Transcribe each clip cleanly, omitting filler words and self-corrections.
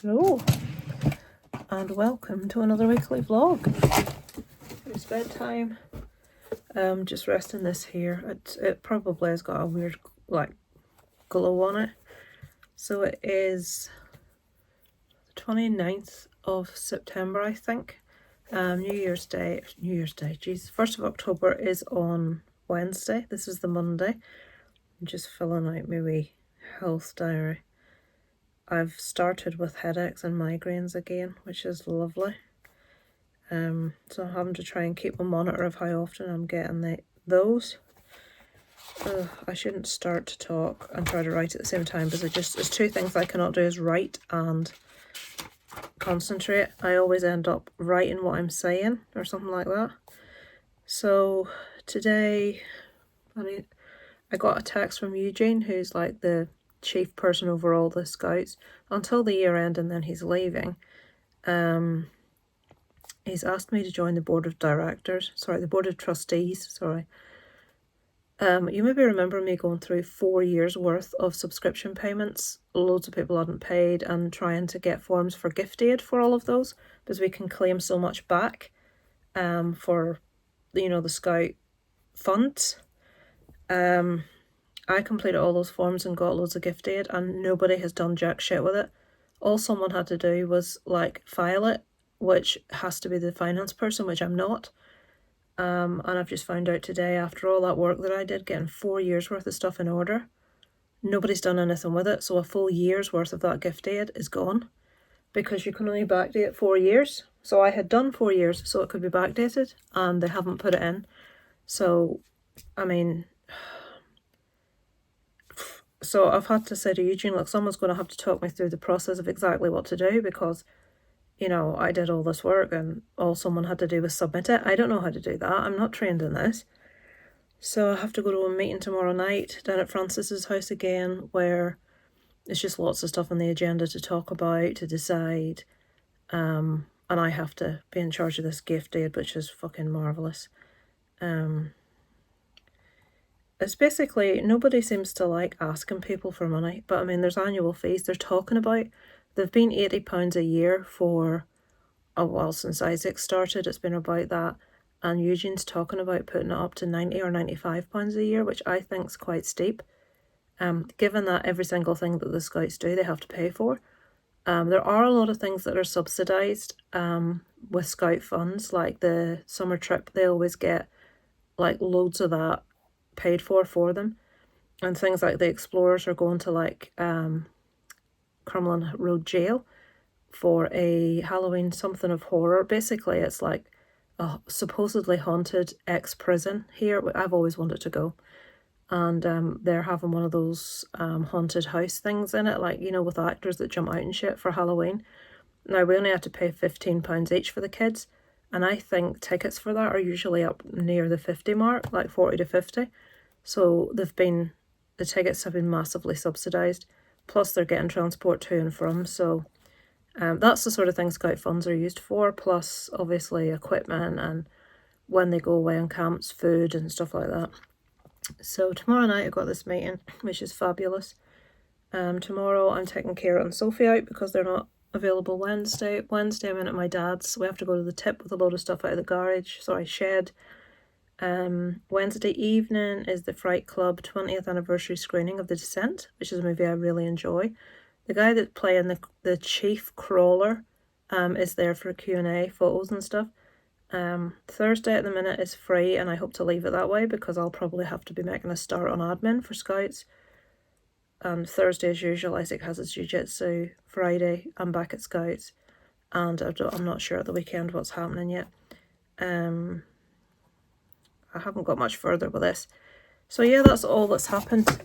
Hello and welcome to another weekly vlog. It's bedtime. Just resting this here. It probably has got a weird like glow on it. So it is the 29th of September, I think. New Year's Day, jeez, 1st of October is on Wednesday. This is the Monday. I'm just filling out my wee health diary. I've started with headaches and migraines again, which is lovely. So I'm having to try and keep a monitor of how often I'm getting those. I shouldn't start to talk and try to write at the same time, because there's two things I cannot do, is write and concentrate. I always end up writing what I'm saying or something like that. So today, I got a text from Eugene, who's like the chief person over all the scouts until the year end, and then he's leaving. He's asked me to join the board of trustees. You maybe remember me going through 4 years worth of subscription payments. Loads of people hadn't paid, and trying to get forms for gift aid for all of those, because we can claim so much back for the scout funds. I completed all those forms and got loads of gift aid, and nobody has done jack shit with it. All someone had to do was like file it, which has to be the finance person, which I'm not. And I've just found out today, after all that work that I did, getting 4 years worth of stuff in order, nobody's done anything with it. So a full year's worth of that gift aid is gone, because you can only backdate 4 years. So I had done 4 years so it could be backdated, and they haven't put it in. So I mean, so I've had to say to Eugene, look, someone's going to have to talk me through the process of exactly what to do, because I did all this work and all someone had to do was submit it. I don't know how to do that. I'm not trained in this. So I have to go to a meeting tomorrow night down at Francis's house again, where it's just lots of stuff on the agenda to talk about, to decide. And I have to be in charge of this gift aid, which is fucking marvellous. It's basically, nobody seems to like asking people for money, but I mean, there's annual fees they're talking about. They've been £80 a year for a while since Isaac started. It's been about that, and Eugene's talking about putting it up to £90 or £95 a year, which I think is quite steep, given that every single thing that the Scouts do they have to pay for. There are a lot of things that are subsidised with Scout funds, like the summer trip. They always get like loads of that paid for them, and things like the Explorers are going to like Crumlin Road Jail for a Halloween something of horror. Basically it's like a supposedly haunted ex-prison here. I've always wanted to go, and they're having one of those haunted house things in it, like with actors that jump out and shit, for Halloween. Now we only have to pay £15 each for the kids, and I think tickets for that are usually up near the 50 mark, like 40 to 50. So the tickets have been massively subsidised, plus they're getting transport to and from. So that's the sort of thing Scout funds are used for, plus obviously equipment, and when they go away on camps, food and stuff like that. So tomorrow night I've got this meeting, which is fabulous. Tomorrow I'm taking Kira and Sophie out because they're not available Wednesday. Wednesday I'm in at my dad's. We have to go to the tip with a load of stuff out of the garage, shed. Wednesday evening is the Fright Club 20th anniversary screening of The Descent, which is a movie I really enjoy. The guy that's playing the chief crawler is there for Q&A, photos and stuff. Thursday at the minute is free, and I hope to leave it that way because I'll probably have to be making a start on admin for Scouts. Thursday as usual, Isaac has his jiu-jitsu. Friday I'm back at Scouts, and I'm not sure at the weekend what's happening yet. I haven't got much further with this. So yeah, that's all that's happened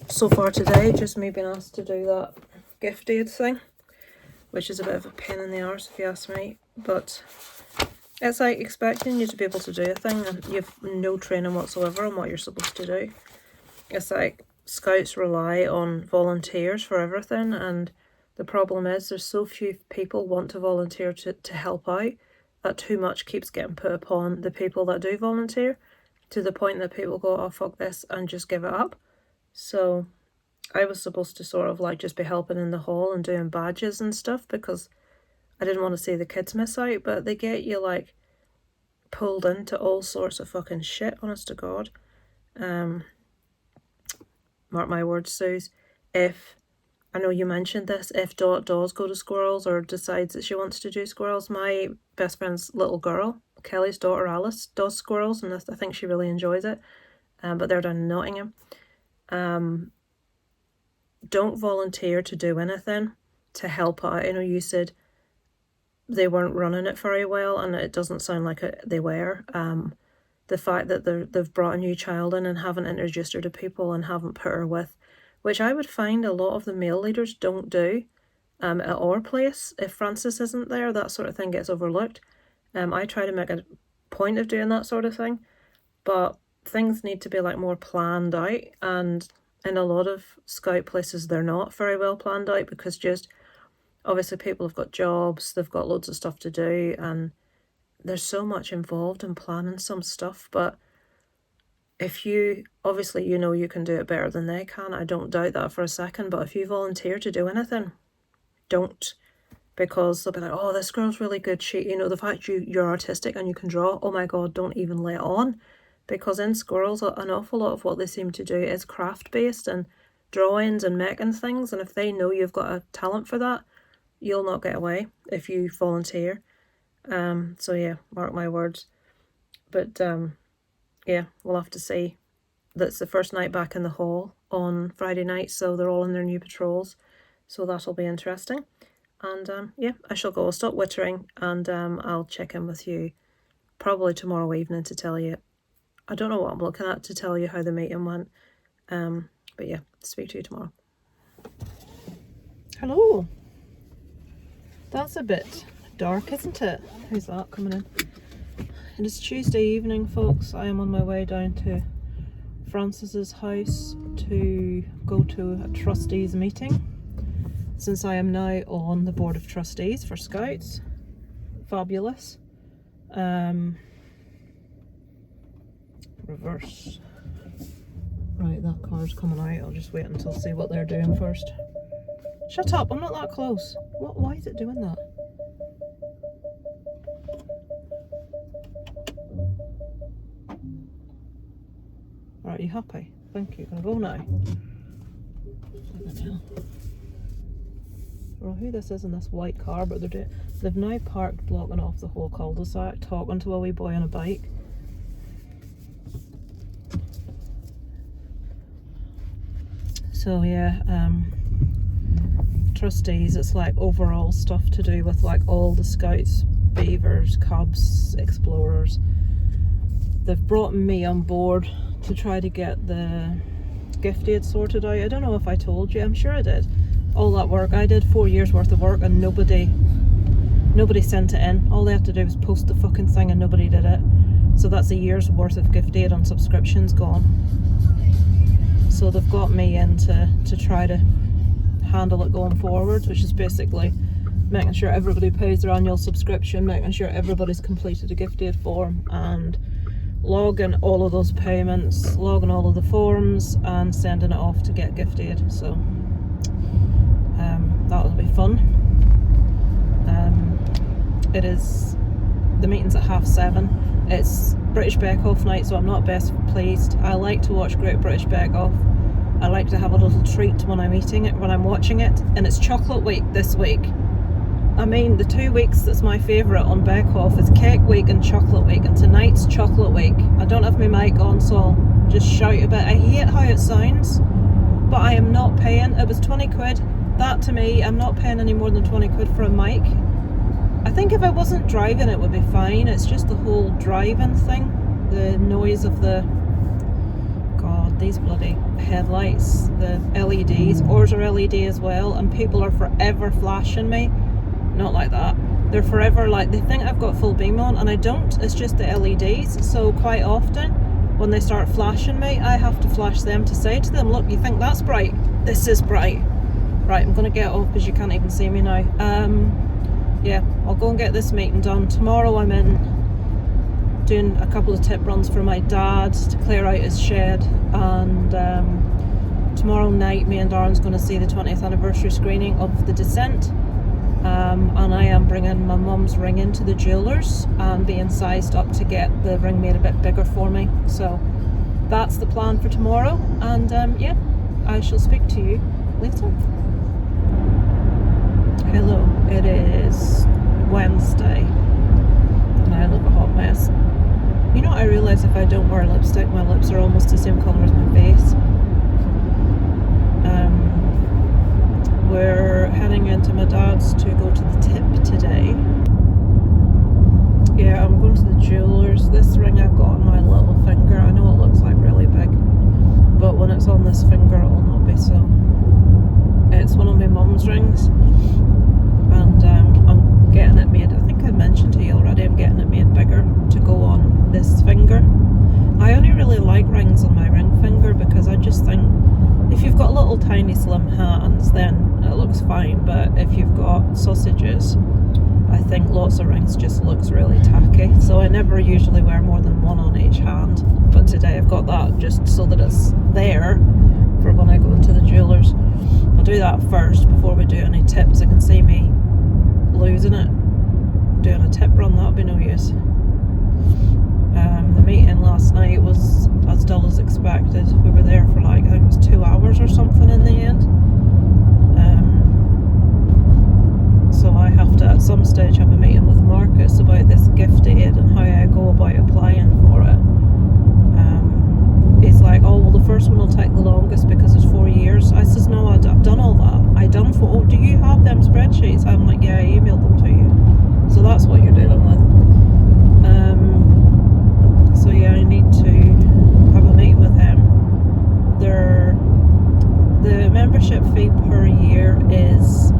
so far today. Just me being asked to do that gift aid thing, which is a bit of a pain in the arse if you ask me. But it's like expecting you to be able to do a thing and you've no training whatsoever on what you're supposed to do. It's like Scouts rely on volunteers for everything, and the problem is there's so few people want to volunteer to help out, that too much keeps getting put upon the people that do volunteer, to the point that people go, oh fuck this, and just give it up. So I was supposed to sort of like just be helping in the hall and doing badges and stuff because I didn't want to see the kids miss out, but they get you like pulled into all sorts of fucking shit, honest to God. Mark my words, Suze, if, I know you mentioned this, if Dot does go to squirrels or decides that she wants to do squirrels, my best friend's little girl, Kelly's daughter Alice, does squirrels, and I think she really enjoys it, but they're down in Nottingham. Don't volunteer to do anything to help out. I know you said they weren't running it very well, and it doesn't sound like they were. The fact that they've brought a new child in and haven't introduced her to people and haven't put her with, which I would find a lot of the male leaders don't do at our place. If Francis isn't there, that sort of thing gets overlooked. I try to make a point of doing that sort of thing, but things need to be like more planned out, and in a lot of scout places they're not very well planned out because just obviously people have got jobs, they've got loads of stuff to do, and there's so much involved in planning some stuff. But if you, obviously you know you can do it better than they can, I don't doubt that for a second, but if you volunteer to do anything, don't, because they'll be like, oh, this girl's really good, the fact you're artistic and you can draw, oh my God, don't even let on. Because in squirrels, an awful lot of what they seem to do is craft based and drawings and making things, and if they know you've got a talent for that, you'll not get away if you volunteer. So yeah, mark my words. But yeah, we'll have to see. That's the first night back in the hall on Friday night, so they're all in their new patrols, so that'll be interesting. And yeah, I shall go. I'll stop wittering, and I'll check in with you probably tomorrow evening to tell you. I don't know what I'm looking at to tell you how the meeting went. But yeah, speak to you tomorrow. Hello. That's a bit dark, isn't it? Who's that coming in? It is Tuesday evening, folks. I am on my way down to Francis's house to go to a trustees meeting, since I am now on the board of trustees for Scouts. Fabulous. Reverse. Right, that car's coming out. I'll just wait until see what they're doing first. Shut up, I'm not that close. What? Why is it doing that? Right, you happy? Thank you. Can I go now? Well, who this is in this white car, but they've now parked blocking off the whole cul-de-sac, talking to a wee boy on a bike. So yeah, trustees, it's like overall stuff to do with like all the Scouts, Beavers, Cubs, Explorers. They've brought me on board to try to get the gift aid sorted out. I don't know if I told you, I'm sure I did. All that work, I did 4 years worth of work, and nobody sent it in. All they had to do was post the fucking thing and nobody did it. So that's a year's worth of gift aid on subscriptions gone. So they've got me in to try to handle it going forward, which is basically making sure everybody pays their annual subscription, making sure everybody's completed a gift aid form, and logging all of those payments, logging all of the forms, and sending it off to get gift aid. So that will be fun. It is, the meeting's at 7:30. It's British Bake Off night, so I'm not best pleased. I like to watch Great British Bake Off. I like to have a little treat when I'm eating it, when I'm watching it, and it's chocolate week this week. I mean, the 2 weeks that's my favourite on Bake Off is Cake Week and Chocolate Week, and tonight's Chocolate Week. I don't have my mic on, so I'll just shout a bit. I hate how it sounds, but I am not paying. It was 20 quid. That to me, I'm not paying any more than 20 quid for a mic. I think if I wasn't driving it would be fine. It's just the whole driving thing, the noise of the, God, these bloody headlights, the LEDs. Ours are LED as well, and people are forever flashing me. Not like that. They're forever like, they think I've got full beam on, and I don't. It's just the LEDs. So quite often when they start flashing me, I have to flash them to say to them, look, you think that's bright? This is bright. Right, I'm gonna get off because you can't even see me now. Yeah, I'll go and get this meeting done. Tomorrow I'm in doing a couple of tip runs for my dad to clear out his shed, and tomorrow night me and Darren's going to see the 20th anniversary screening of The Descent. And I am bringing my mum's ring into the jewellers and being sized up to get the ring made a bit bigger for me. So that's the plan for tomorrow, and yeah, I shall speak to you later. Hello, it is Wednesday and I look a hot mess. You know, I realise if I don't wear lipstick, my lips are almost the same colour as my face. We're heading into my dad's to go to the tip today. Yeah, I'm going to the jewellers. This ring I've got on my little finger, I know it looks like really big, but when it's on this finger it'll not be so. It's one of my mum's rings, and I'm getting it made, I think I mentioned to you already, I'm getting it made bigger to go on this finger. I only really like rings on my ring finger because I just think if you've got little tiny slim hands then it looks fine, but if you've got sausages, I think lots of rings just looks really tacky, so I never usually wear more than one on each hand, but today I've got that just so that it's there for when I go into the jewellers. I'll do that first before we do any tips. I can see me losing it doing a tip run, that'll be no use. The meeting last night was as dull as expected. We were there for like, I think it was 2 hours or something in the end. So I have to at some stage have a meeting with Marcus about this gift aid and how I go about applying for it. He's like, oh well, the first one will take the longest because it's 4 years. I says, no, I've done all that. I done for, oh, do you have them spreadsheets? I'm like, yeah, I emailed them to you. So that's what you're dealing with. So yeah, I need to have a meeting with him. The membership fee per year is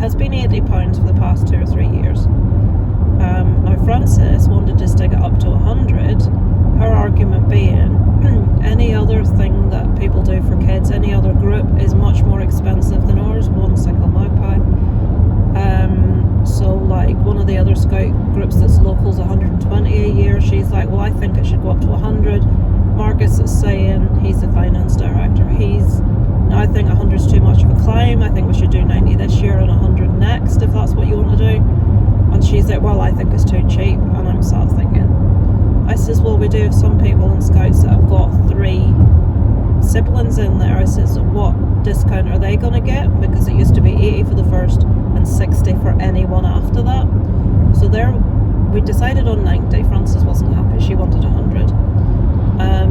has been £80 for the past 2 or 3 years. Now Frances wanted to stick it up to 100. Her argument being any other thing that people do for kids, any other group is much more expensive than ours. One single magpie. So like one of the other scout groups that's local is 120 a year. She's like, well, I think it should go up to 100. Marcus is saying, he's the finance director, I think 100 is too much of a climb. I think we should do 90 this year and 100 next if that's what you want to do. And she's like, well, I think it's too cheap. And I'm sat thinking, I says, well, we do have some people in scouts that have got 3 siblings in there. I says, what discount are they going to get? Because it used to be 80 for the first and 60 for anyone after that. So there, we decided on 90. Frances wasn't happy, she wanted 100.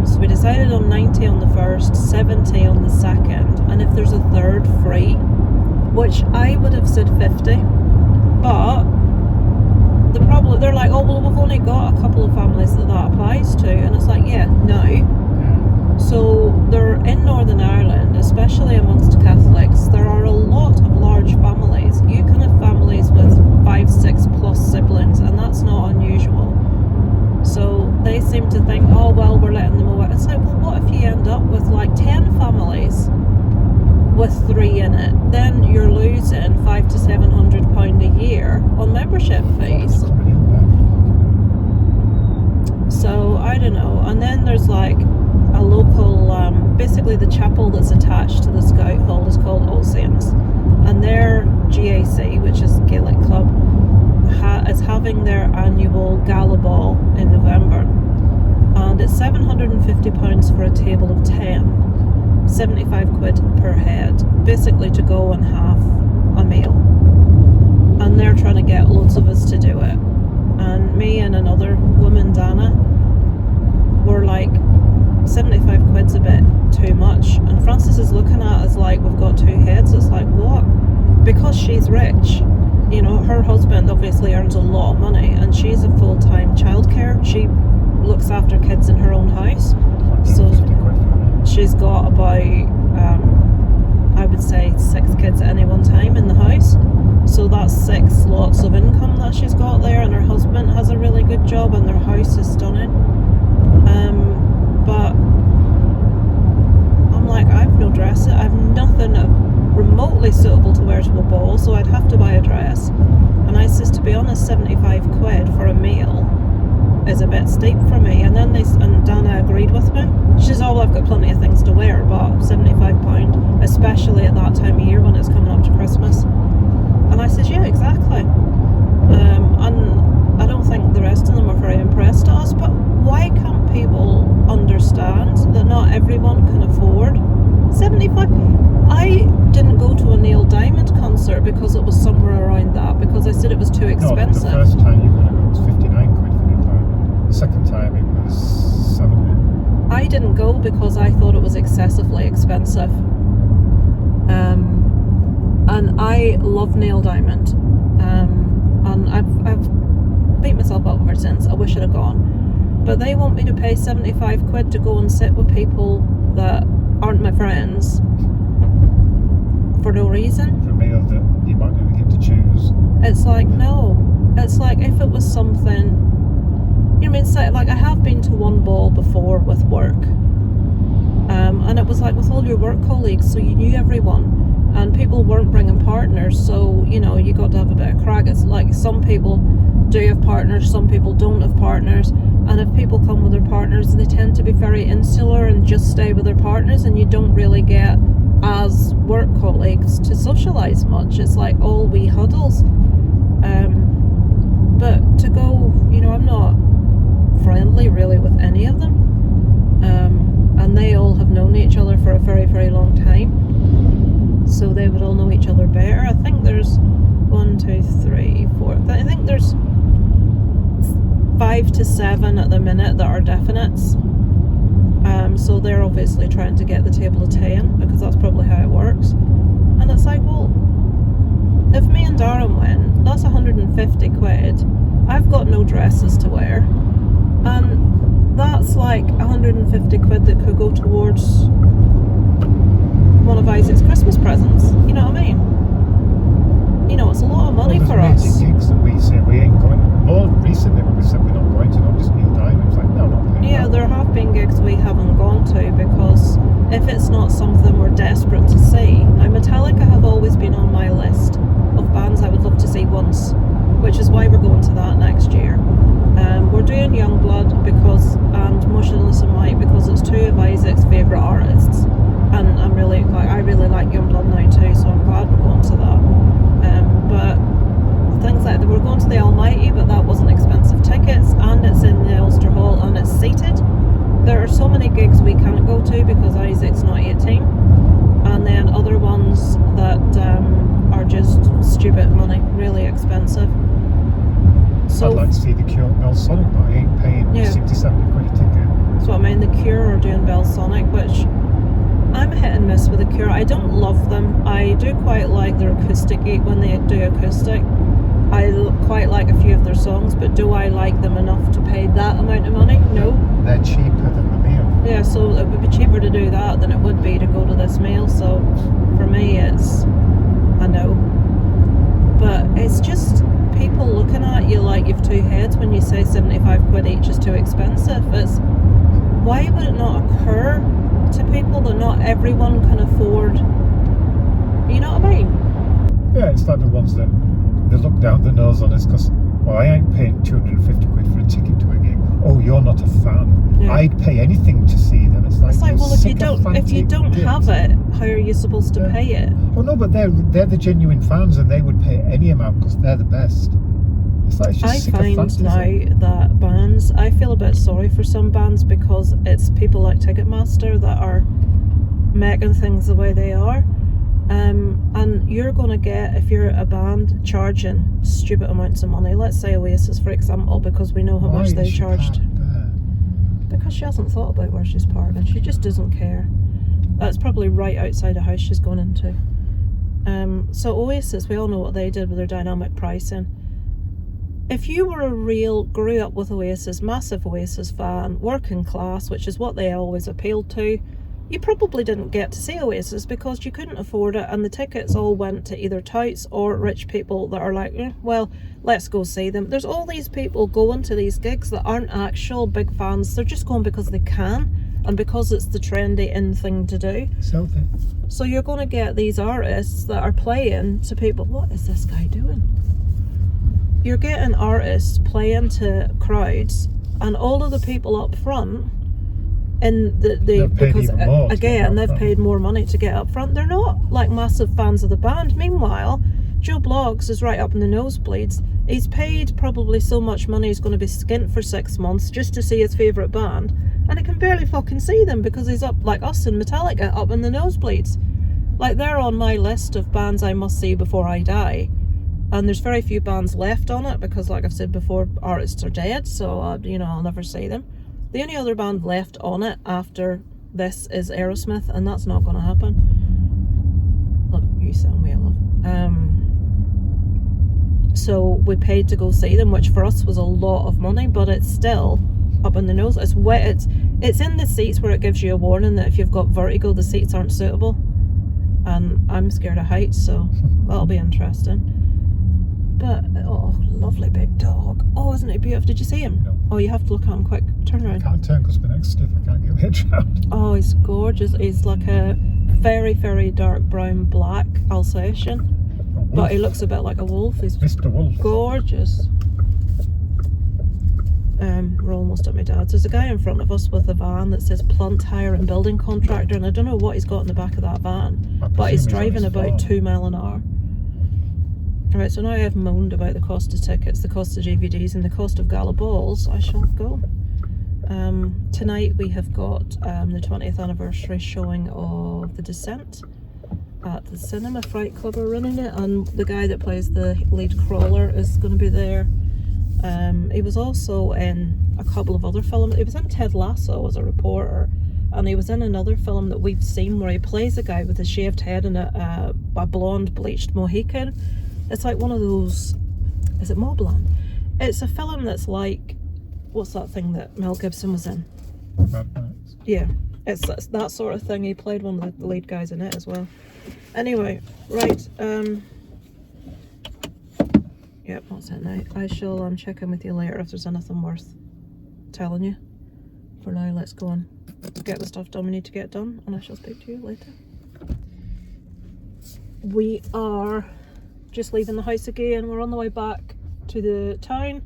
So we decided on 90 on the first, 70 on the second, and if there's a third, free, which I would have said 50. But the problem, they're like, oh well, we've only got a couple of families that applies to, and it's like, yeah, no. So they're in Northern Ireland, especially amongst Catholics, there are a lot of large families. You can have families with 5, 6 plus siblings, and that's not unusual. So they seem to think, oh well, we're letting them away. It's like, well, what if you end up with like 10 families with 3 in it? Then you're losing £500 to £700 a year on membership fees. So I don't know. And then there's like a local, basically the chapel that's attached to the Scout Hall is called All Saints, and their GAC, which is Gaelic Club, is having their annual gala ball in November, and it's £750 for a table of 10, 75 quid per head, basically to go and have a meal. And they're trying to get loads of us to do it, and me and another woman, Dana, were like, 75 quid's a bit too much. And Frances is looking at us like we've got 2 heads. It's like, what? Because she's rich. You know, her husband obviously earns a lot of money, and she's a full-time childcare. She looks after kids in her own house. So she's got about, I would say 6 kids at any one time in the house. So that's 6 lots of income that she's got there, and her husband has a really good job, and their house is stunning. But I'm like, I've no dress. I've nothing remotely suitable to wear to a ball, so I'd have to buy a dress. And I says, to be honest, 75 quid for a meal is a bit steep for me. And then and Dana agreed with me. She says, oh, well, I've got plenty of things to wear, but £75, especially at that time of year when it's coming up to Christmas. And I says, yeah, exactly. And I don't think the rest of them are very impressed at us, but why can't people understand that not everyone can afford 75? I didn't go to a Neil Diamond concert because it was somewhere around that, because I said it was too expensive. No, the first time you were going to go, it was 59 quid for Neil Diamond. The second time it was 70. I didn't go because I thought it was excessively expensive. And I love Neil Diamond. And I've beat myself up ever since. I wish I'd have gone. But they want me to pay 75 quid to go and sit with people that aren't my friends for no reason. For a meal that you might never get to choose. It's like, no. It's like if it was something, you know what I mean? So, like, I have been to one ball before with work. And it was like with all your work colleagues, so you knew everyone. And people weren't bringing partners, so, you know, you got to have a bit of crack. It's like some people do have partners, some people don't have partners. And if people come with their partners, they tend to be very insular and just stay with their partners, and you don't really get, as work colleagues, to socialise much. It's like all wee huddles. But to go, you know, I'm not friendly really with any of them. And they all have known each other for a very, very long time. So they would all know each other better. I think there's 1, 2, 3, 4. I think there's 5 to 7 at the minute that are definites. So they're obviously trying to get the table to 10, because that's probably how it works. And it's like, well, if me and Darren went, that's 150 quid. I've got no dresses to wear. And that's like 150 quid that could go towards one of Isaac's Christmas presents. You know what I mean? You know, it's a lot of money for us. There's gigs that we say we ain't going. More recently when we said we're not going to, not just Neil Diamond, it's like, no, not paying. Yeah, there have been gigs we haven't gone to because if it's not something we're desperate to see. Now, Metallica have always been on my list of bands I would love to see once, which is why we're going to that next year. We're doing Youngblood and Motionless in White because it's two of Isaac's favourite artists, and I really like Youngblood now too, so I'm glad we're going to that. But things like that, we're going to the Almighty, but that wasn't expensive tickets, and it's in the Ulster Hall and it's seated. There are so many gigs we can't go to because Isaac's not 18, and then other ones that are just stupid money, really expensive. So I'd like to see The Cure at Belsonic, but I ain't paying 60, 70 quid a ticket. So I mean, The Cure are doing Belsonic, which I'm hit and miss with The Cure. I don't love them. I do quite like their acoustic when they do acoustic. I quite like a few of their songs, but do I like them enough to pay that amount of money? No. They're cheaper than the meal. Yeah, so it would be cheaper to do that than it would be to go to this meal. So for me, it's a no. But it's just people looking at you like you've two heads when you say 75 quid each is too expensive. It's, why would it not occur to people that not everyone can afford, you know what I mean? Yeah, it's like the ones that they look down the nose on us because, well, I ain't paying 250 quid for a ticket to a gig. Oh, you're not a fan. Yeah. I'd pay anything to see them. It's like, well, if you don't have it, how are you supposed to pay it? Oh no, but they're the genuine fans, and they would pay any amount because they're the best. It's like, it's just I find now that bands, I feel a bit sorry for some bands because it's people like Ticketmaster that are making things the way they are. And you're going to get, if you're a band, charging stupid amounts of money. Let's say Oasis, for example, because we know how much they charged. Because she hasn't thought about where she's parking. She just doesn't care. That's probably right outside the house she's going into. So Oasis, we all know what they did with their dynamic pricing. If you were grew up with Oasis, massive Oasis fan, working class, which is what they always appealed to, you probably didn't get to see Oasis because you couldn't afford it, and the tickets all went to either touts or rich people that are like, well, let's go see them. There's all these people going to these gigs that aren't actual big fans. They're just going because they can and because it's the trendy in thing to do. So you're going to get these artists that are playing to people. What is this guy doing? You're getting artists playing to crowds and all of the people up front in the They've paid because even more to get again up they've front. paid more money to get up front. They're not like massive fans of the band. Meanwhile, Joe Bloggs is right up in the nosebleeds. He's paid probably so much money he's going to be skint for 6 months just to see his favourite band, and he can barely fucking see them because he's up like us in Metallica, up in the nosebleeds. Like, they're on my list of bands I must see before I die, and there's very few bands left on it because, like I've said before, artists are dead, so I'll never see them. The only other band left on it after this is Aerosmith, and that's not going to happen. Look, you sound way I love. So we paid to go see them, which for us was a lot of money, but it's still up in the nose. It's wet. It's in the seats where it gives you a warning that if you've got vertigo, the seats aren't suitable. And I'm scared of heights, so that'll be interesting. But, oh, lovely big dog. Oh, isn't it beautiful? Did you see him? No. Oh, you have to look at him quick. Turn I around. can't turn because my neck's stiff. I can't get my head round. Oh, he's gorgeous. He's like a very, very dark brown black Alsatian. But he looks a bit like a wolf. He's Mr. Wolf. gorgeous. We're almost at my dad's. There's a guy in front of us with a van that says Plant Hire and Building Contractor, and I don't know what he's got in the back of that van, but he's driving about 2 mile an hour. Alright, so now I've moaned about the cost of tickets, the cost of DVDs, and the cost of gala balls. I shall go. Tonight we have got the 20th anniversary showing of The Descent at the Cinema. Fright Club are running it, and the guy that plays the lead crawler is going to be there. He was also in a couple of other films. He was in Ted Lasso as a reporter, and he was in another film that we've seen where he plays a guy with a shaved head and a blonde bleached Mohican. It's like one of those, is it Mobland? It's a film that's like, what's that thing that Mel Gibson was in? Mad Max. Yeah, it's that sort of thing. He played one of the lead guys in it as well. Anyway, right, yep, that's it now. I shall check in with you later if there's anything worth telling you. For now, let's go on, get the stuff done we need to get done, and I shall speak to you later. We are just leaving the house again. We're on the way back to the town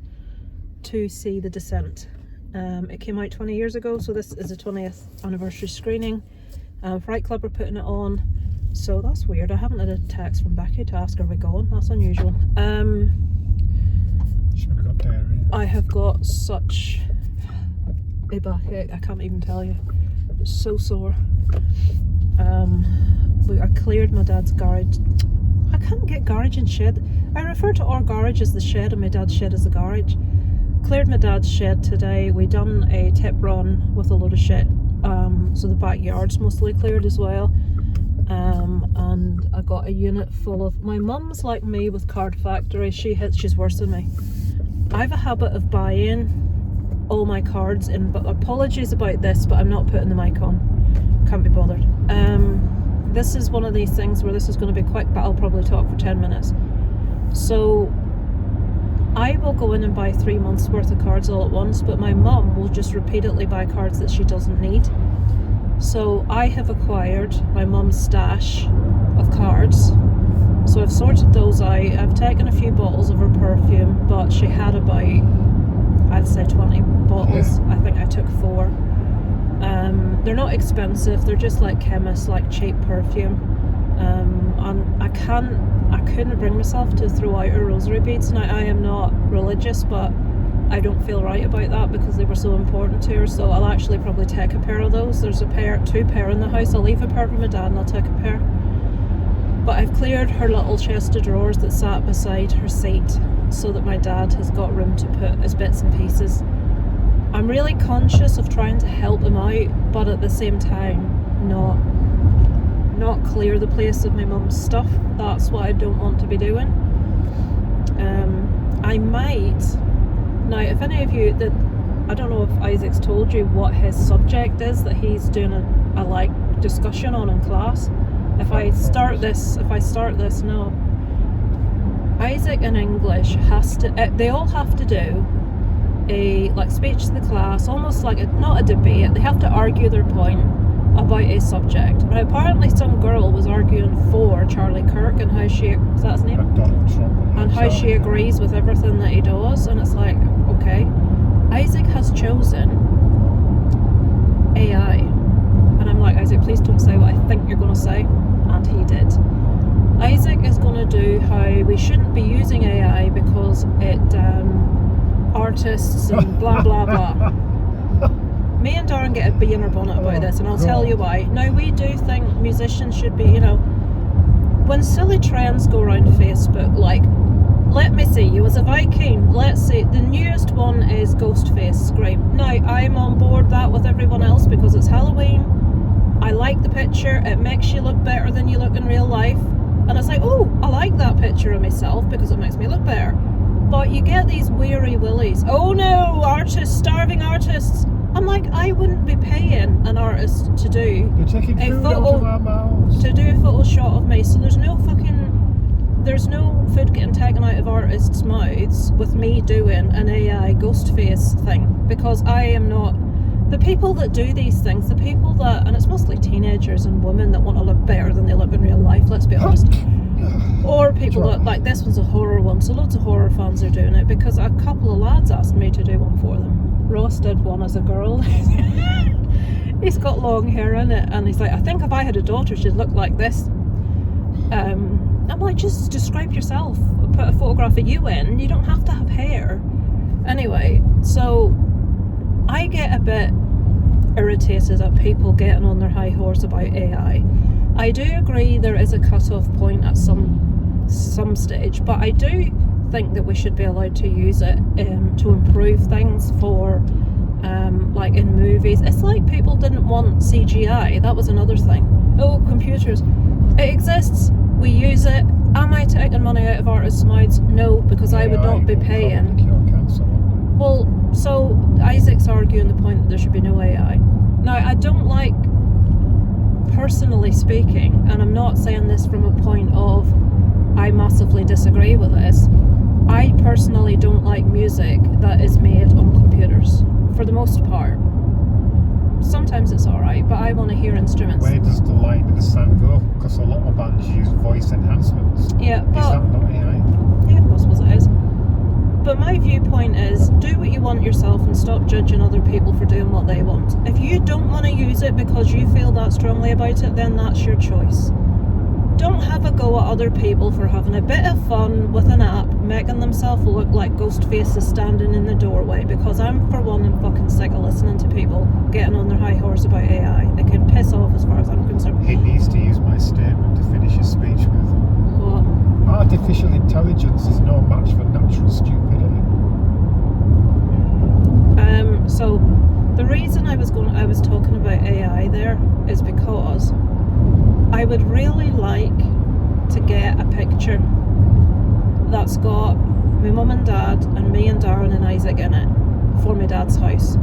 to see The Descent. It came out 20 years ago, so this is a 20th anniversary screening. Fright Club are putting it on, so that's weird. I haven't had a text from Becky to ask, are we going? That's unusual. Should have got diarrhea. I have got such a backache, I can't even tell you. It's so sore. I cleared my dad's garage. I can't get garage and shed. I refer to our garage as the shed and my dad's shed as the garage. Cleared my dad's shed today. We done a tip run with a load of shit. So the backyard's mostly cleared as well. And I got a unit full of, my mum's like me with Card Factory. She's worse than me. I have a habit of buying all my cards in, but apologies about this, but I'm not putting the mic on. Can't be bothered. This is one of these things where this is going to be quick, but I'll probably talk for 10 minutes. So I will go in and buy 3 months worth of cards all at once, but my mum will just repeatedly buy cards that she doesn't need. So I have acquired my mum's stash of cards. So I've sorted those out. I've taken a few bottles of her perfume, but she had about, I'd say 20 bottles. I think I took 4. They're not expensive, they're just like chemists, like cheap perfume. And I couldn't bring myself to throw out her rosary beads. Now, I am not religious, but I don't feel right about that because they were so important to her, so I'll actually probably take a pair of those. There's 2 pair in the house. I'll leave a pair for my dad and I'll take a pair. But I've cleared her little chest of drawers that sat beside her seat so that my dad has got room to put his bits and pieces. I'm really conscious of trying to help him out, but at the same time not clear the place of my mum's stuff. That's what I don't want to be doing. I might, now if any of you, I don't know if Isaac's told you what his subject is that he's doing a like discussion on in class. If I start this now, Isaac in English they all have to do a like speech to the class, almost like not a debate. They have to argue their point about a subject. Now apparently some girl was arguing for Charlie Kirk and how she, is that his name? Donald Trump. And how she agrees with everything that he does, and it's like, okay. Isaac has chosen AI. And I'm like, Isaac, please don't say what I think you're going to say. And he did. Isaac is going to do how we shouldn't be using AI because it artists and blah blah blah. Me and Darren get a bee in our bonnet about this, and I'll tell you why. Now, we do think musicians should be, when silly trends go around Facebook, like, let me see, you as a Viking, let's see, the newest one is Ghostface Scream. Now, I'm on board that with everyone else because it's Halloween. I like the picture, it makes you look better than you look in real life. And it's like, oh, I like that picture of myself because it makes me look better. But you get these weary willies. Oh no, artists, starving artists. I'm like, I wouldn't be paying an artist to do You're taking a food out of our mouths. to do a Photoshop of me. So there's no food getting taken out of artists' mouths with me doing an AI ghost face thing, because I am not. The people that do these things, the people that, and it's mostly teenagers and women that want to look better than they look in real life, let's be honest. Or people that, like, this one's a horror one, so loads of horror fans are doing it because a couple of lads asked me to do one for them. Ross did one as a girl. He's got long hair in it, and he's like, I think if I had a daughter, she'd look like this. I'm like, just describe yourself. Put a photograph of you in. You don't have to have hair. Anyway, so I get a bit irritated at people getting on their high horse about AI. I do agree there is a cut-off point at some stage, but I do think that we should be allowed to use it to improve things for like in movies. It's like people didn't want CGI. That was another thing. Oh, computers. It exists. We use it. Am I taking money out of artists' mouths? No, because I would not be paying. Well, so Isaac's arguing the point that there should be no AI. Now, I don't like, personally speaking, and I'm not saying this from a point of I massively disagree with this, I personally don't like music that is made on computers, for the most part. Sometimes it's alright, but I want to hear instruments. Where does the line in the sand go? Because a lot of bands use voice enhancements. Yeah, but is that not AI? Yeah, I suppose it is. But my viewpoint is, do what you want yourself and stop judging other people for doing what they want. If you don't want to use it because you feel that strongly about it, then that's your choice. Don't have a go at other people for having a bit of fun with an app, making themselves look like ghost faces standing in the doorway, because I'm, for one, am fucking sick of listening to people getting on their high horse about AI. They can piss off as far as I'm concerned. He needs to use my statement to finish his speech with. What? Artificial intelligence is no match for natural stupidity. So the reason I was talking about AI there is because I would really like to get a picture that's got my mum and dad and me and Darren and Isaac in it for my dad's house.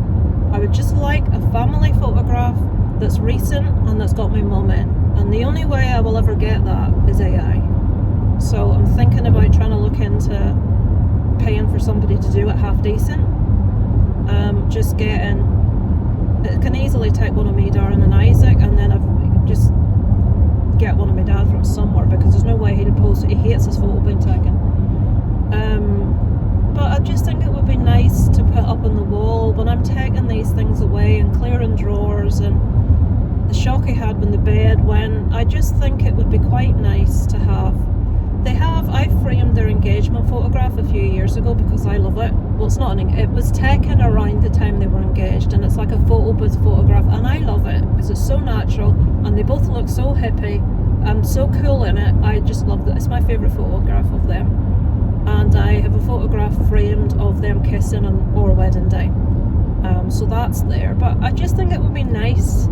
I would just like a family photograph that's recent and that's got my mum in. And the only way I will ever get that is AI. So I'm thinking about trying to look into paying for somebody to do it half decent. Just getting, it can easily take one of me, Darren and Isaac, and then I've just get one of my dad from somewhere, because there's no way he'll post it. He hates his photo being taken. But I just think it would be nice to put up on the wall when I'm taking these things away and clearing drawers, and the shock I had when the bed went. I just think it would be quite nice to have. I framed their engagement photograph a few years ago because I love it. Well, it's not it was taken around the time they were engaged, and it's like a photo booth photograph, and I love it because it's so natural and they both look so hippie and so cool in it. I just love it. It's my favourite photograph of them. And I have a photograph framed of them kissing on our wedding day. So that's there. But I just think it would be nice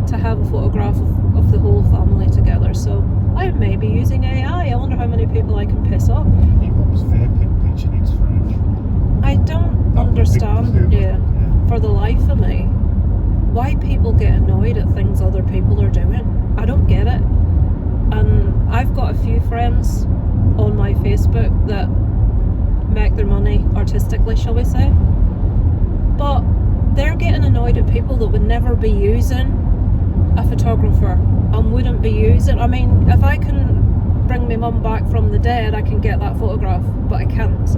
to have a photograph of the whole family together. So I may be using AI. I wonder how many people I can piss off. Your mum's vaping pitch needs fridge. I don't understand, for the life of me, why people get annoyed at things other people are doing. I don't get it. And I've got a few friends on my Facebook that make their money artistically, shall we say. But they're getting annoyed at people that would never be using a photographer and wouldn't be using. I mean, if I can bring my mum back from the dead, I can get that photograph, but I can't.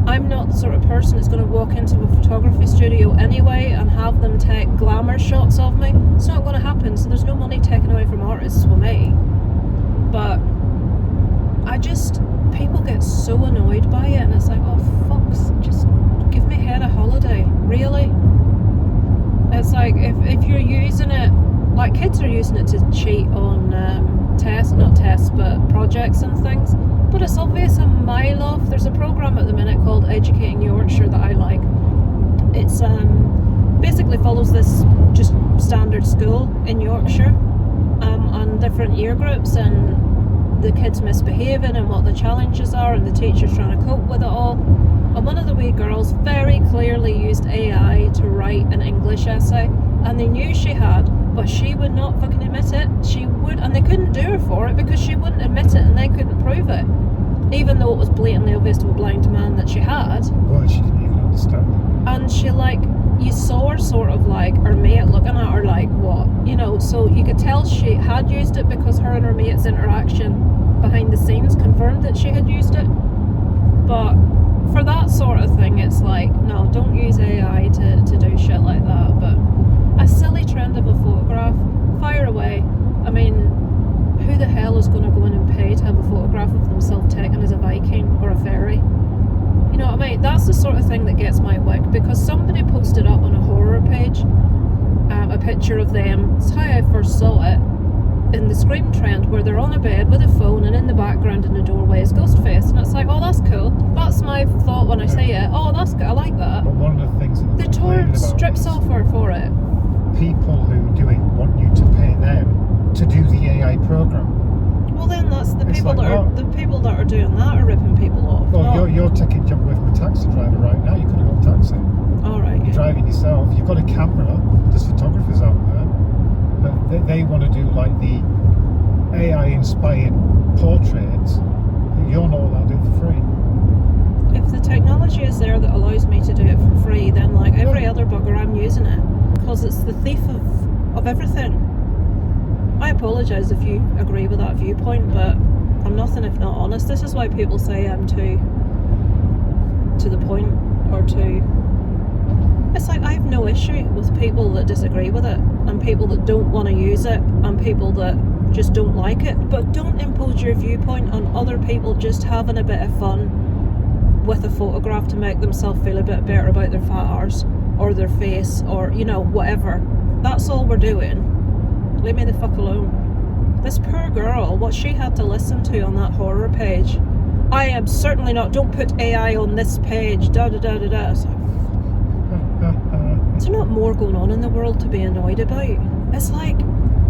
I'm not the sort of person that's going to walk into a photography studio anyway and have them take glamour shots of me. It's not going to happen, so there's no money taken away from artists with me. But people get so annoyed by it, and it's like, oh fucks, just give me head a holiday, really? It's like, if you're using it, like kids are using it to cheat on not tests, but projects and things. But it's obvious a mile off. There's a programme at the minute called Educating Yorkshire that I like. It's basically follows this just standard school in Yorkshire, on different year groups, and the kids misbehaving and what the challenges are, and the teachers trying to cope with it all. And one of the wee girls very clearly used AI to write an English essay, and they knew she had, but she would not fucking admit it. She would, and they couldn't do her for it because she wouldn't admit it and they couldn't prove it, even though it was blatantly obvious to a blind man that she had. Well, she didn't even understand. And she, like, you saw her sort of like, her mate looking at her like, what? You know, so you could tell she had used it because her and her mate's interaction behind the scenes confirmed that she had used it. But for that sort of thing, it's like, no, don't use AI to do shit like that. But a silly trend of a photograph, fire away. I mean, who the hell is going to go in and pay to have a photograph of themselves taken as a Viking or a fairy? You know what I mean? That's the sort of thing that gets my wick, because somebody posted up on a horror page a picture of them. It's how I first saw it, in the Scream trend, where they're on a bed with a phone, and in the background in the doorway is Ghostface, and it's like, oh, that's cool. That's my thought when I see it. Oh, that's good. I like that. But one of the things that they tore strips off her for it. People who do it want you to pay them to do the AI program. Well, then that's the It's people like, that are oh. the people that are doing that are ripping people off. Well, you're taking job away from a taxi driver right now. You could have got a taxi. All right. You're driving yourself. You've got a camera. There's photographers out there, but they want to do like the AI-inspired portraits. You're not allowed to do it for free. If the technology is there that allows me to do it for free, then like every other bugger, I'm using it, because it's the thief of everything. I apologise if you agree with that viewpoint, but I'm nothing if not honest. This is why people say I'm too to the point, or too... It's like, I have no issue with people that disagree with it, and people that don't want to use it, and people that just don't like it. But don't impose your viewpoint on other people just having a bit of fun with a photograph to make themselves feel a bit better about their fat arse, or their face, or, you know, whatever. That's all we're doing. Leave me the fuck alone. This poor girl, what she had to listen to on that horror page. I am certainly not, don't put AI on this page, da da da da da. So, is there not more going on in the world to be annoyed about? It's like,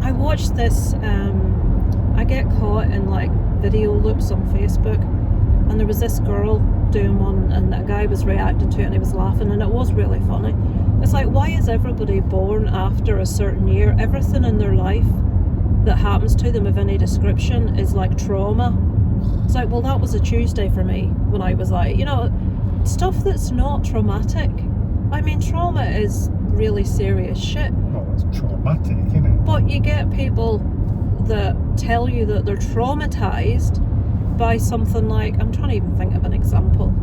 I watched this, I get caught in like video loops on Facebook, and there was this girl doing one, and a guy was reacting to it and he was laughing, and it was really funny. It's like, why is everybody born after a certain year? Everything in their life that happens to them of any description is like trauma. It's like, well, that was a Tuesday for me when I was like, you know, stuff that's not traumatic. I mean, trauma is really serious shit. Well, it's traumatic, isn't it? But you get people that tell you that they're traumatized by something like, I'm trying to even think of an example.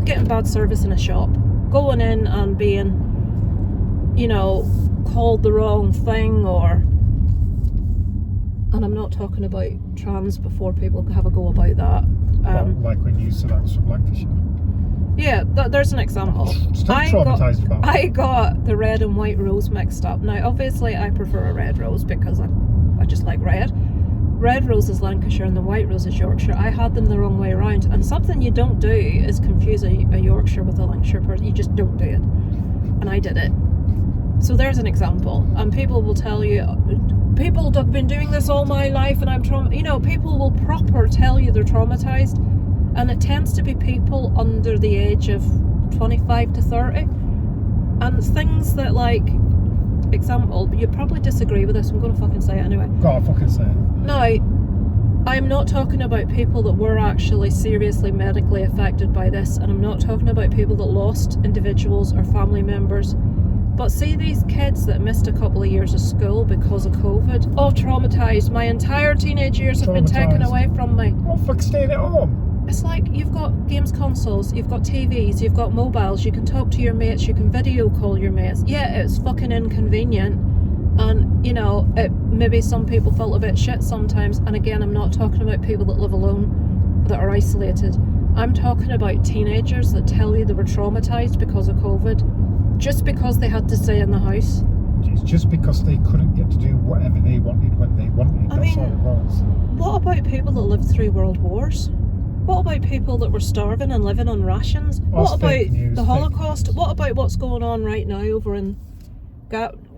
Getting bad service in a shop. Going in and being, you know, called the wrong thing, or... And I'm not talking about trans before people have a go about that. Like when you said I was from Lancashire. Yeah, there's an example. Still traumatised about it. I got the red and white rose mixed up. Now, obviously, I prefer a red rose because I just like red. Red rose is Lancashire and the white rose is Yorkshire. I had them the wrong way around. And something you don't do is confuse a Yorkshire with a Lancashire person. You just don't do it. And I did it. So there's an example. And people will tell you, people have been doing this all my life and I'm you know, people will proper tell you they're traumatised. And it tends to be people under the age of 25 to 30. And things that, like, example, you probably disagree with this, I'm going to fucking say it anyway. Go on, fucking say it. Now, I'm not talking about people that were actually seriously medically affected by this, and I'm not talking about people that lost individuals or family members. But see these kids that missed a couple of years of school because of COVID? Oh, traumatised. My entire teenage years have been taken away from me. Oh, fuck, staying at home. It's like you've got games consoles, you've got TVs, you've got mobiles, you can talk to your mates, you can video call your mates. Yeah, it's fucking inconvenient, and you know, maybe some people felt a bit shit sometimes. And again, I'm not talking about people that live alone, that are isolated. I'm talking about teenagers that tell you they were traumatized because of COVID, just because they had to stay in the house. It's just because they couldn't get to do whatever they wanted when they wanted. That's all it was. What about people that lived through world wars? What about people that were starving and living on rations? What about the Holocaust? What about what's going on right now over in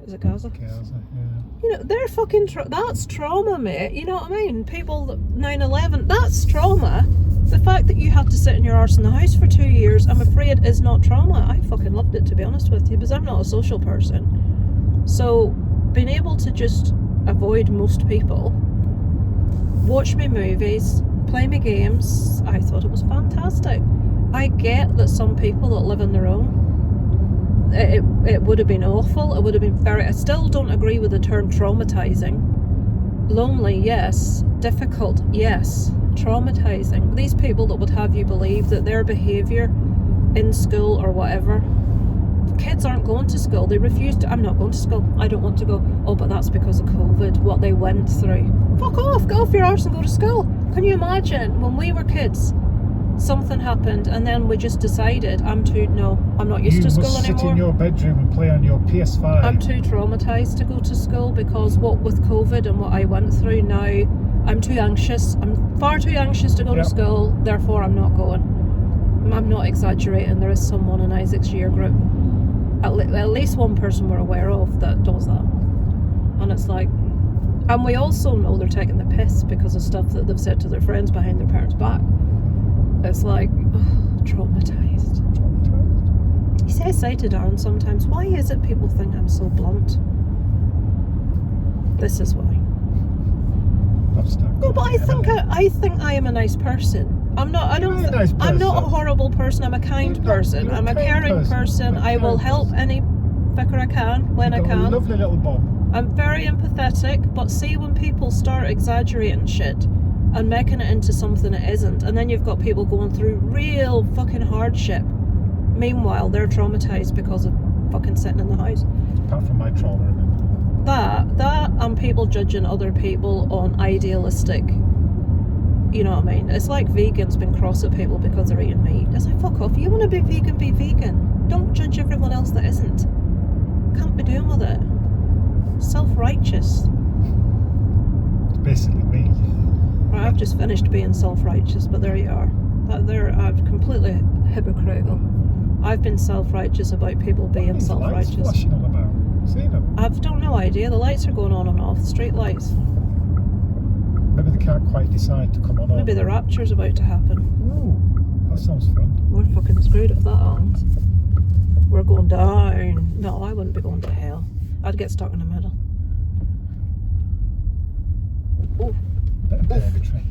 is it Gaza? Gaza, yeah. You know, they're fucking that's trauma, mate. You know what I mean? People 9/11, that's trauma. The fact that you had to sit in your arse in the house for 2 years, I'm afraid is not trauma. I fucking loved it, to be honest with you, because I'm not a social person. So being able to just avoid most people, watch me movies, play me games, I thought it was fantastic. I get that some people that live on their own, it would have been awful. It would have been I still don't agree with the term traumatizing. Lonely, yes. Difficult, yes. Traumatizing. These people that would have you believe that their behaviour in school or whatever, kids aren't going to school. They refuse to. I'm not going to school. I don't want to go. Oh, but that's because of COVID, what they went through. Fuck off. Get off your arse and go to school. Can you imagine when we were kids, something happened and then we just decided, I'm not used to school anymore. You must sit in your bedroom and play on your PS5. I'm too traumatised to go to school because what with COVID and what I went through now, I'm too anxious. I'm far too anxious to go to school, therefore I'm not going. I'm not exaggerating. There is someone in Isaac's year group, at least one person we're aware of, that does that. And it's like, and we also know they're taking the piss because of stuff that they've said to their friends behind their parents' back. It's like, traumatised. I say to Darren sometimes, why is it people think I'm so blunt? This is why. No, but I think I am a nice person. I'm not a horrible person. I'm a kind person. I'm a caring person. I will help any vicar I can when I can. A lovely little bomb. I'm very empathetic, but see when people start exaggerating shit and making it into something it isn't, and then you've got people going through real fucking hardship. Meanwhile, they're traumatised because of fucking sitting in the house. Apart from my trauma. That and people judging other people on idealistic, you know what I mean? It's like vegans being cross at people because they're eating meat. It's like, fuck off. You want to be vegan, be vegan. Don't judge everyone else that isn't. Can't be doing with it. Self-righteous. It's basically me. Right, I've just finished being self-righteous, but there you are. I'm completely hypocritical. I've been self-righteous about people being self-righteous. What are these lights flashing on about? See them? I've no idea. The lights are going on and off. Street lights. Maybe they can't quite decide to come on. Maybe the rapture's about to happen. Ooh, that sounds fun. We're fucking screwed if that happens. We're going down. No, I wouldn't be going to hell. I'd get stuck in the middle. Oh. Bit of purgatory.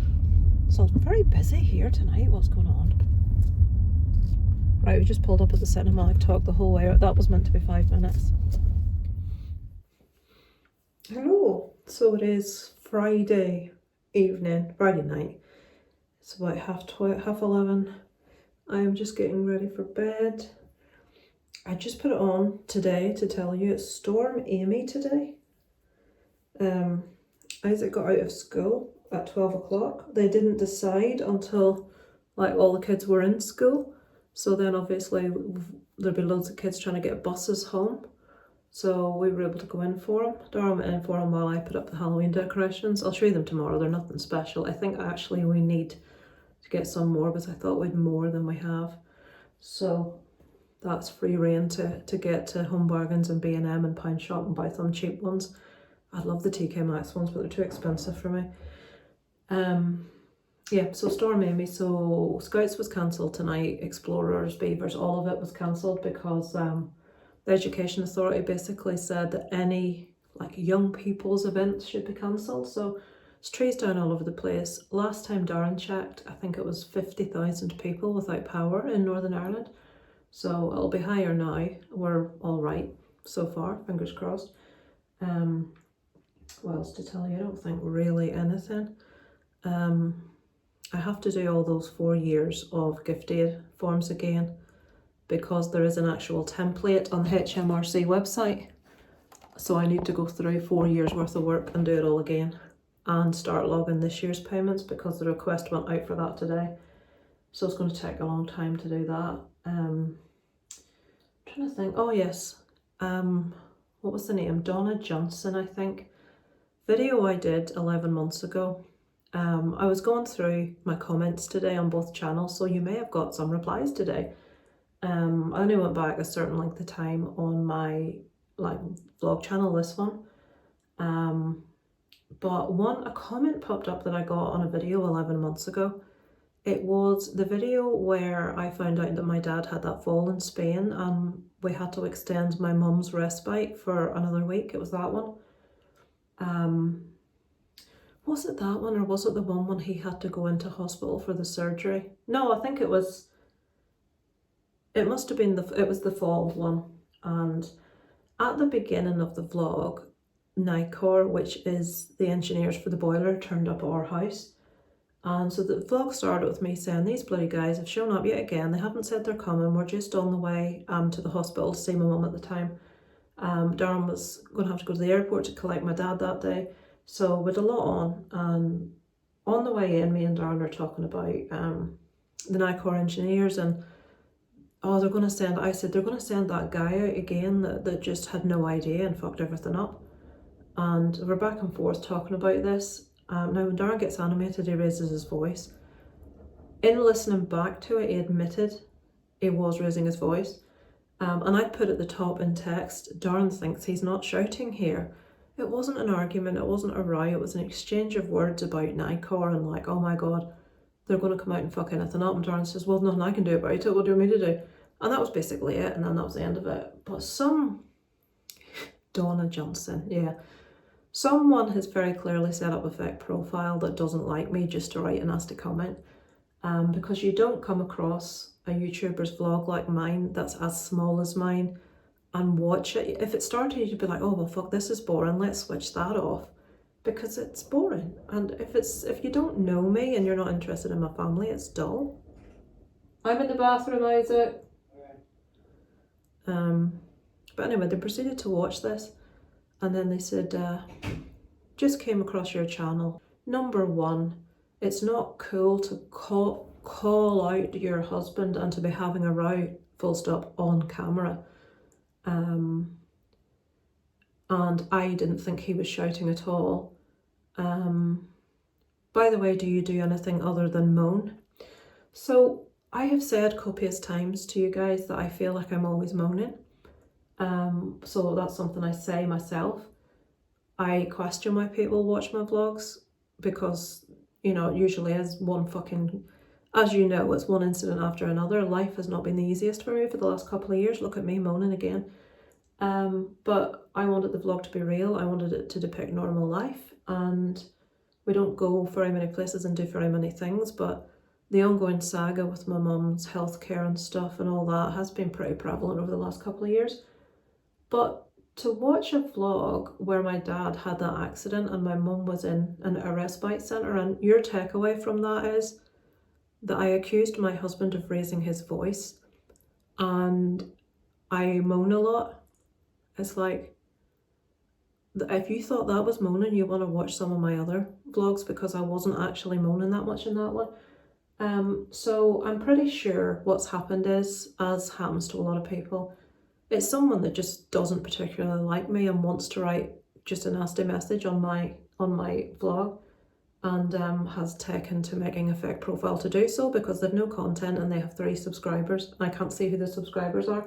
So it's very busy here tonight. What's going on? Right, we just pulled up at the cinema. I've talked the whole way out. That was meant to be 5 minutes. Hello. So it is Friday evening, Friday night. It's about half 11. I am just getting ready for bed. I just put it on today to tell you it's Storm Amy today. Isaac got out of school at 12 o'clock. They didn't decide until like all the kids were in school. So then obviously there'd be loads of kids trying to get buses home. So we were able to go in for him. Dara went in for him while I put up the Halloween decorations. I'll show you them tomorrow. They're nothing special. I think actually we need to get some more because I thought we'd more than we have. So that's free rein to get to Home Bargains and B&M and Pound Shop and buy some cheap ones. I love the TK Maxx ones, but they're too expensive for me. Yeah, so Storm Amy. So Scouts was cancelled tonight. Explorers, Beavers, all of it was cancelled because the Education Authority basically said that any like young people's events should be cancelled. So there's trees down all over the place. Last time Darren checked, I think it was 50,000 people without power in Northern Ireland. So it'll be higher now. We're all right so far, fingers crossed. What else to tell you? I don't think really anything. I have to do all those 4 years of gift aid forms again because there is an actual template on the HMRC website. So I need to go through 4 years worth of work and do it all again and start logging this year's payments because the request went out for that today. So it's going to take a long time to do that. Trying to think, oh yes, what was the name? Donna Johnson, I think. Video I did 11 months ago. I was going through my comments today on both channels, so you may have got some replies today. I only went back a certain length of time on my vlog channel, this one. But a comment popped up that I got on a video 11 months ago. It was the video where I found out that my dad had that fall in Spain and we had to extend my mum's respite for another week. It was that one. Was it that one or was it the one when he had to go into hospital for the surgery? No, I think it must have been it was the fall one. And at the beginning of the vlog, Nicor, which is the engineers for the boiler, turned up at our house. And so the vlog started with me saying, these bloody guys have shown up yet again. They haven't said they're coming. We're just on the way to the hospital to see my mum at the time. Darren was going to have to go to the airport to collect my dad that day. So with a lot on, and on the way in, me and Darren are talking about the Nicor engineers and they're going to send, I said, they're going to send that guy out again that just had no idea and fucked everything up. And we're back and forth talking about this. Now when Darren gets animated, he raises his voice. In listening back to it, he admitted he was raising his voice. And I put at the top in text, Darren thinks he's not shouting here. It wasn't an argument, it wasn't a row, it was an exchange of words about Nicor and like, oh my god, they're going to come out and fuck anything up. And Darren says, well, nothing I can do about it, what do you want me to do? And that was basically it, and then that was the end of it. But Donna Johnson, yeah. Someone has very clearly set up a fake profile that doesn't like me just to write a nasty comment. Because you don't come across a YouTuber's vlog like mine that's as small as mine and watch it. If it started, you'd be like, oh well fuck, this is boring, let's switch that off. Because it's boring. And if you don't know me and you're not interested in my family, it's dull. I'm in the bathroom, Isaac. But anyway, they proceeded to watch this. And then they said, just came across your channel. Number one, it's not cool to call out your husband and to be having a row, full stop, on camera. And I didn't think he was shouting at all. By the way, do you do anything other than moan? So I have said copious times to you guys that I feel like I'm always moaning. So that's something I say myself. I question why people watch my vlogs because, you know, it usually is one fucking, as you know, it's one incident after another. Life has not been the easiest for me for the last couple of years. Look at me moaning again. But I wanted the vlog to be real. I wanted it to depict normal life, and we don't go very many places and do very many things, but the ongoing saga with my mum's healthcare and stuff and all that has been pretty prevalent over the last couple of years. But to watch a vlog where my dad had that accident and my mum was in a respite centre, and your takeaway from that is that I accused my husband of raising his voice and I moan a lot. It's like, if you thought that was moaning, you want to watch some of my other vlogs because I wasn't actually moaning that much in that one. So I'm pretty sure what's happened is, as happens to a lot of people, it's someone that just doesn't particularly like me and wants to write just a nasty message on my vlog, and has taken to making a fake profile to do so because they've no content and they have 3 subscribers. I can't see who the subscribers are.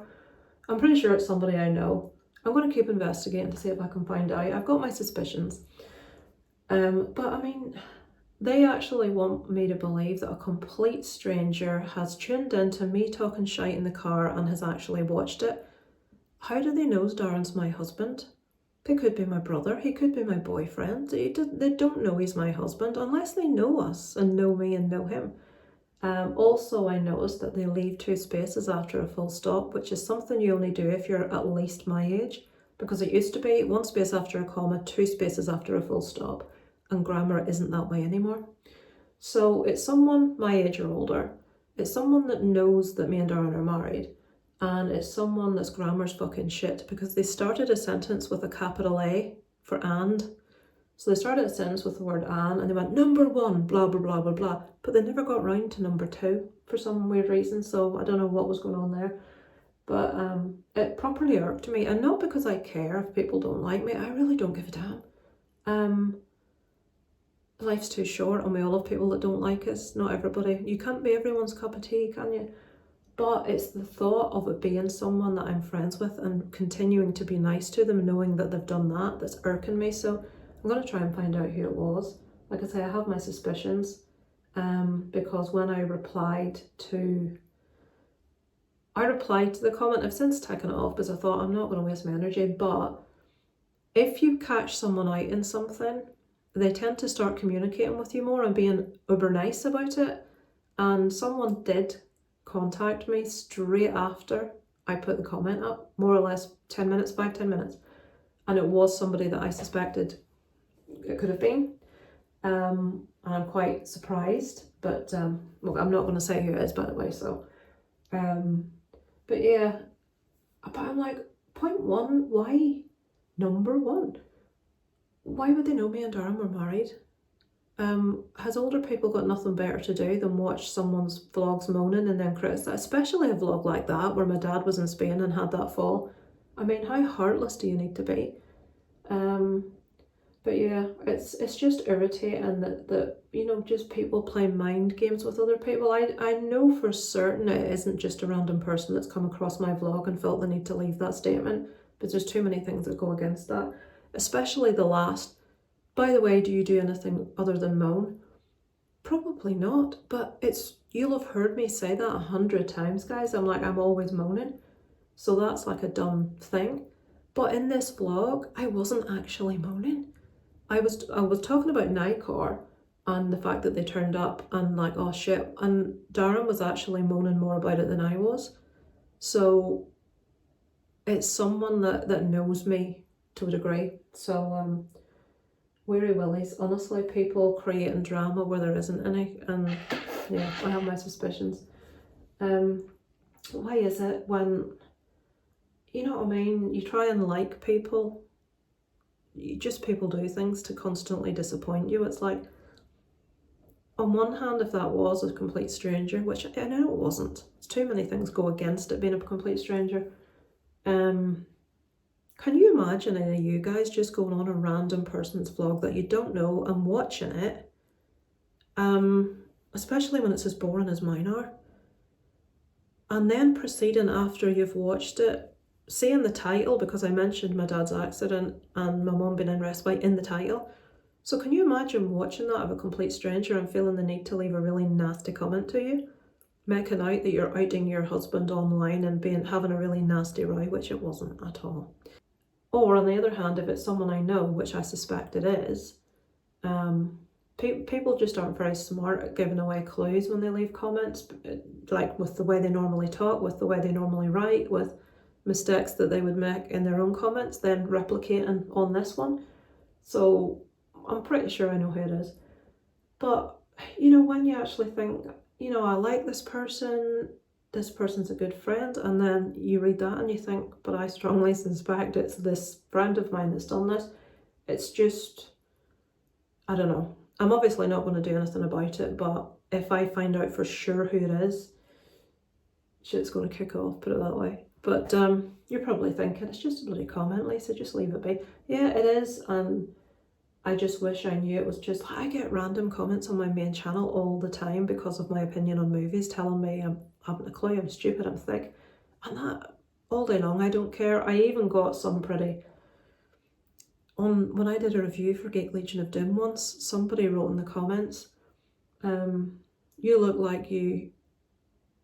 I'm pretty sure it's somebody I know. I'm going to keep investigating to see if I can find out. I've got my suspicions. But I mean, they actually want me to believe that a complete stranger has tuned into me talking shite in the car and has actually watched it. How do they know Darren's my husband? He could be my brother, he could be my boyfriend. They don't know he's my husband unless they know us and know me and know him. Also, I noticed that they leave 2 spaces after a full stop, which is something you only do if you're at least my age, because it used to be 1 space after a comma, 2 spaces after a full stop, and grammar isn't that way anymore. So it's someone my age or older, it's someone that knows that me and Darren are married, and it's someone that's grammar's fucking shit because they started a sentence with a capital A for and. So they started a sentence with the word and they went number one, blah, blah, blah, blah, blah. But they never got round to number two for some weird reason. So I don't know what was going on there. But it properly irked me. And not because I care if people don't like me. I really don't give a damn. Life's too short and we all have people that don't like us. Not everybody. You can't be everyone's cup of tea, can you? But it's the thought of it being someone that I'm friends with and continuing to be nice to them, knowing that they've done that, that's irking me. So I'm going to try and find out who it was. Like I say, I have my suspicions because when I replied to the comment, I've since taken it off because I thought I'm not going to waste my energy. But if you catch someone out in something, they tend to start communicating with you more and being uber nice about it. And someone did contact me straight after I put the comment up, more or less 10 minutes, 5-10 minutes. And it was somebody that I suspected it could have been. And I'm quite surprised, but well, I'm not going to say who it is, by the way. So, but yeah, but I'm like, point one, why number one? Why would they know me and Darren were married? Has older people got nothing better to do than watch someone's vlogs moaning and then criticise, especially a vlog like that where my dad was in Spain and had that fall? I mean, how heartless do you need to be? But yeah, it's just irritating that you know, just people play mind games with other people. I know for certain it isn't just a random person that's come across my vlog and felt the need to leave that statement, but there's too many things that go against that, especially the last. By the way, do you do anything other than moan? Probably not, but you'll have heard me say that 100 times, guys. I'm always moaning. So that's like a dumb thing. But in this vlog, I wasn't actually moaning. I was talking about Nicor and the fact that they turned up and like, oh shit. And Darren was actually moaning more about it than I was. So it's someone that knows me to a degree. So weary willies. Honestly, people creating drama where there isn't any. And yeah, I have my suspicions. Why is it when, you know what I mean, you try and like people, people do things to constantly disappoint you. It's like, on one hand, if that was a complete stranger, which I know it wasn't, it's too many things go against it being a complete stranger. Can you imagine any of you guys just going on a random person's vlog that you don't know and watching it, especially when it's as boring as mine are, and then proceeding after you've watched it, seeing the title, because I mentioned my dad's accident and my mum being in respite in the title. So can you imagine watching that of a complete stranger and feeling the need to leave a really nasty comment to you, making out that you're outing your husband online and having a really nasty row, which it wasn't at all. Or on the other hand, if it's someone I know, which I suspect it is, people just aren't very smart at giving away clues when they leave comments, like with the way they normally talk, with the way they normally write, with mistakes that they would make in their own comments, then replicating on this one. So I'm pretty sure I know who it is. But, you know, when you actually think, you know, I like this person's a good friend, and then you read that and you think, but I strongly suspect it's this friend of mine that's done this. It's just, I don't know. I'm obviously not going to do anything about it, but if I find out for sure who it is, shit's going to kick off, put it that way. But you're probably thinking, it's just a bloody comment, Lisa, just leave it be. Yeah, it is, and I just wish I knew it was just, I get random comments on my main channel all the time because of my opinion on movies, telling me I'm having a clue, I'm stupid, I'm thick, and that all day long, I don't care. I even got some when I did a review for Geek Legion of Doom once, somebody wrote in the comments, you look like you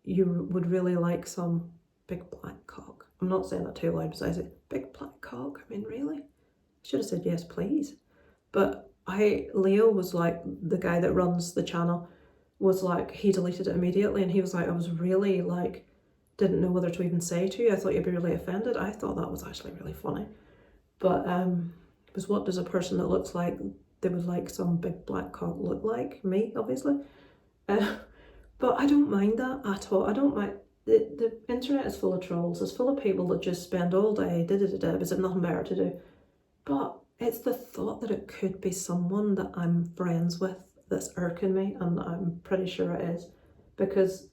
would really like some big black cock. I'm not saying that too loud besides it. Big black cock, I mean, really? I should have said yes, please. But Leo was like, the guy that runs the channel, was like, he deleted it immediately, and he was like, I was really like, didn't know whether to even say to you, I thought you'd be really offended. I thought that was actually really funny. But because what does a person that looks like they would like some big black cock look like me, obviously. But I don't mind that at all. I don't mind. The internet is full of trolls. It's full of people that just spend all day because they've nothing better to do. But it's the thought that it could be someone that I'm friends with that's irking me, and I'm pretty sure it is. Because,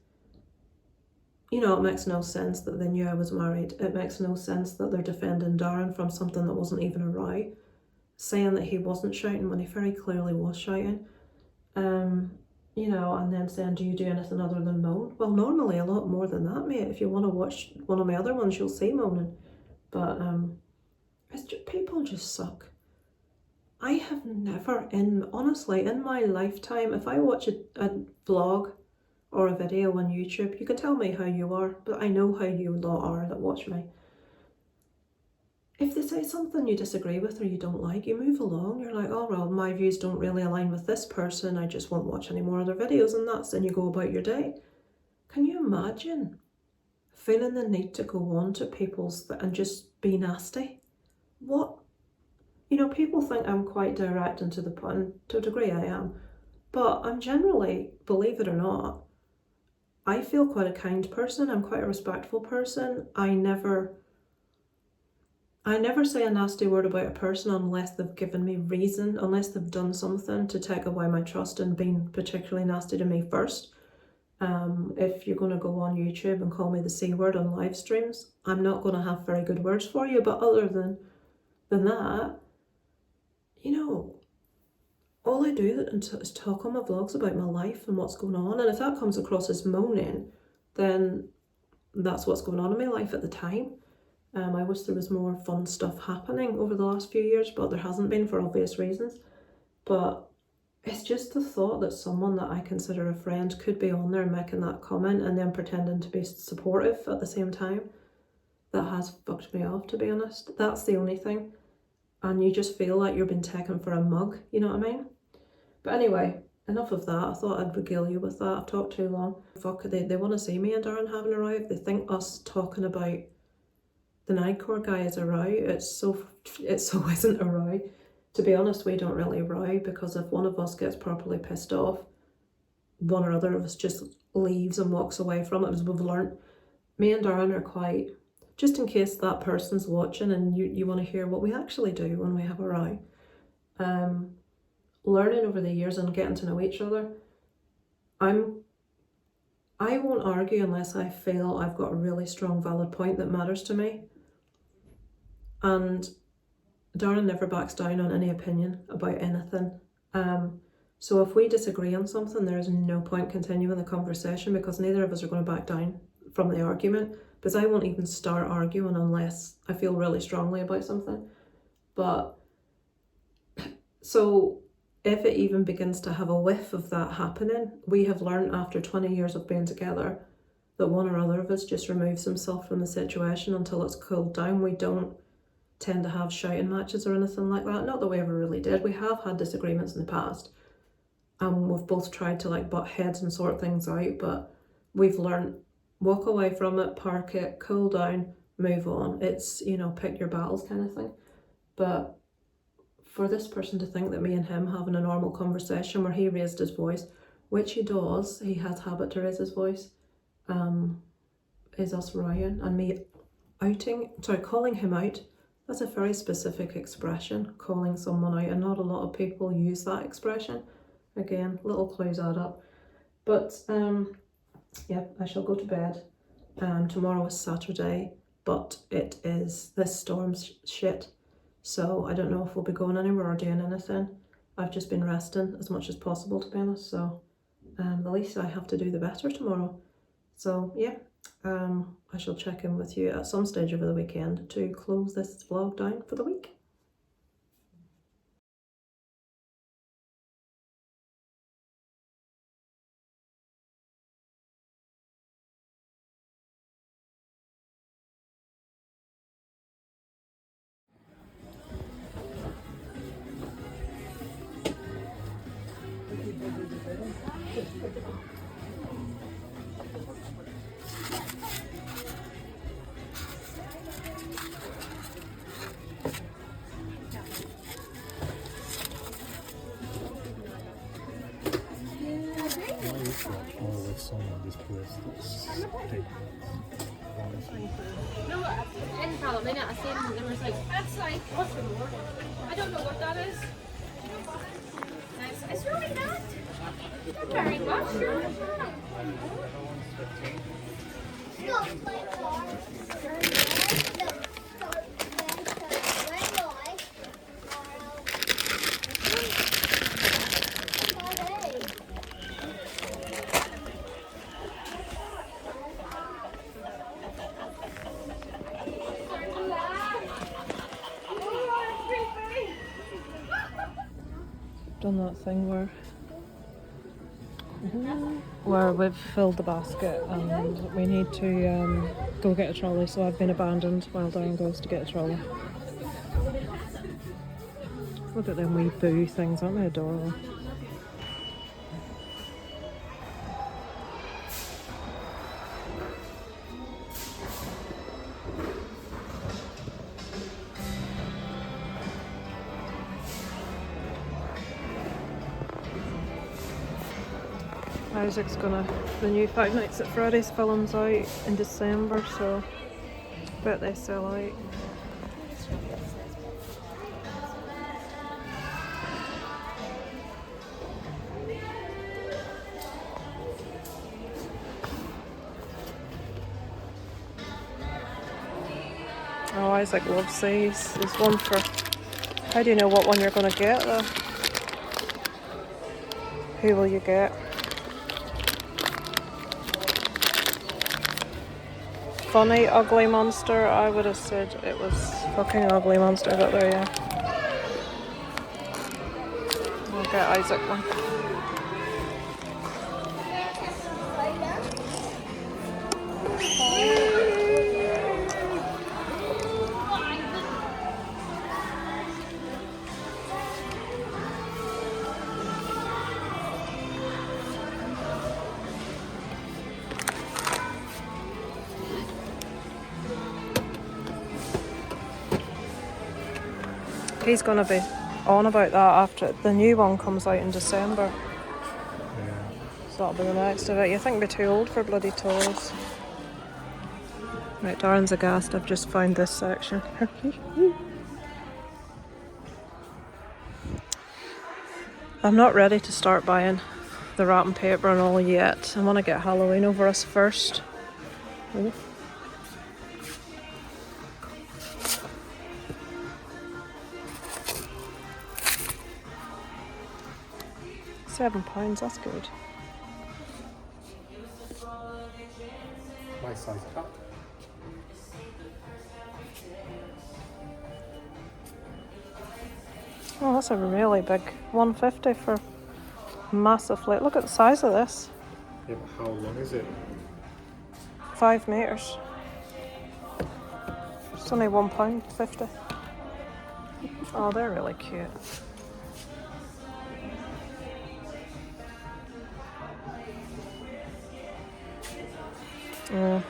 you know, it makes no sense that they knew I was married. It makes no sense that they're defending Darren from something that wasn't even a row, saying that he wasn't shouting when he very clearly was shouting. You know, and then saying, do you do anything other than moan? Well, normally a lot more than that, mate. If you want to watch one of my other ones, you'll see moaning. But it's just, people just suck. I have never, honestly, in my lifetime, if I watch a vlog or a video on YouTube, you can tell me how you are, but I know how you lot are that watch me. If they say something you disagree with or you don't like, you move along. You're like, oh, well, my views don't really align with this person. I just won't watch any more of their videos, and then you go about your day. Can you imagine feeling the need to go on to people's and just be nasty? What? You know, people think I'm quite direct and to the point. To a degree I am. But I'm generally, believe it or not, I feel quite a kind person. I'm quite a respectful person. I never say a nasty word about a person unless they've given me reason, unless they've done something to take away my trust and been particularly nasty to me first. If you're going to go on YouTube and call me the C word on live streams, I'm not going to have very good words for you. But other than that, you know, all I do is talk on my vlogs about my life and what's going on. And if that comes across as moaning, then that's what's going on in my life at the time. I wish there was more fun stuff happening over the last few years, but there hasn't been for obvious reasons. But it's just the thought that someone that I consider a friend could be on there making that comment and then pretending to be supportive at the same time. That has fucked me off, to be honest. That's the only thing. And you just feel like you're being taken for a mug, you know what I mean? But anyway, enough of that. I thought I'd regale you with that. I've talked too long. Fuck, they want to see me and Darren having a row. If they think us talking about the Nightcore guy is a row, it so isn't a row. To be honest, we don't really row, because if one of us gets properly pissed off, one or other of us just leaves and walks away from it, as we've learnt. Me and Darren are quite, just in case that person's watching and you want to hear what we actually do when we have a row. Learning over the years and getting to know each other, I won't argue unless I feel I've got a really strong valid point that matters to me. And Darren never backs down on any opinion about anything. So if we disagree on something, there is no point continuing the conversation, because neither of us are going to back down from the argument, because I won't even start arguing unless I feel really strongly about something. But so if it even begins to have a whiff of that happening, we have learned after 20 years of being together that one or other of us just removes himself from the situation until it's cooled down. We don't tend to have shouting matches or anything like that. Not that we ever really did. We have had disagreements in the past, and we've both tried to like butt heads and sort things out, but we've learned, walk away from it, park it, cool down, move on. It's, you know, pick your battles kind of thing. But for this person to think that me and him having a normal conversation where he raised his voice, which he does, he has habit to raise his voice, is us rowing and me calling him out. That's a very specific expression, calling someone out, and not a lot of people use that expression. Again, little clues add up. But yeah, I shall go to bed. Tomorrow is Saturday, but this storm's shit. So I don't know if we'll be going anywhere or doing anything. I've just been resting as much as possible, to be honest. So the least I have to do, the better tomorrow. So yeah, I shall check in with you at some stage over the weekend to close this vlog down for the week. No, in Palomino, I seen there was like, that's like, what's the word? I don't know what that is. It's really not. Not very much, sure. Done that thing where we've filled the basket and we need to go get a trolley, so I've been abandoned while Darren goes to get a trolley. Look at them wee boo things, aren't they adorable? Isaac's the new Five Nights at Freddy's film's out in December, so I bet they sell out. Oh, Isaac loves these. There's one for... How do you know what one you're going to get though? Who will you get? Funny Ugly Monster? I would have said it was fucking Ugly Monster, but there, yeah. I'll get Isaac one. He's going to be on about that after the new one comes out in December. Yeah. So that'll be the next of it. You think we're too old for bloody toys. Right, Darren's aghast. I've just found this section. I'm not ready to start buying the wrapping paper and all yet. I want to get Halloween over us first. Ooh. £7, that's good. My size cup. Oh, that's a really big 150 for massive flake. Look at the size of this. Yeah, but how long is it? 5 metres. It's only £1.50. Oh, they're really cute. Oh,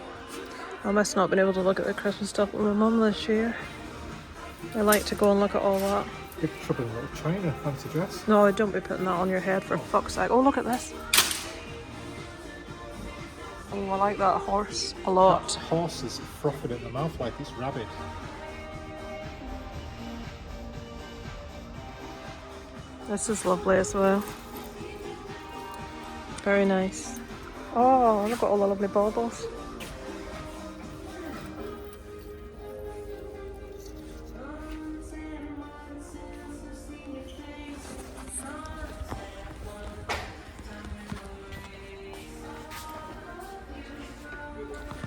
I must not have been able to look at the Christmas stuff with my mum this year. I like to go and look at all that. Big trouble in Little China, fancy dress. No, don't be putting that on your head for fuck's sake. Oh, look at this. Oh, I like that horse a lot. That horse is frothing in the mouth like it's rabid. This is lovely as well. Very nice. Oh, look at all the lovely baubles.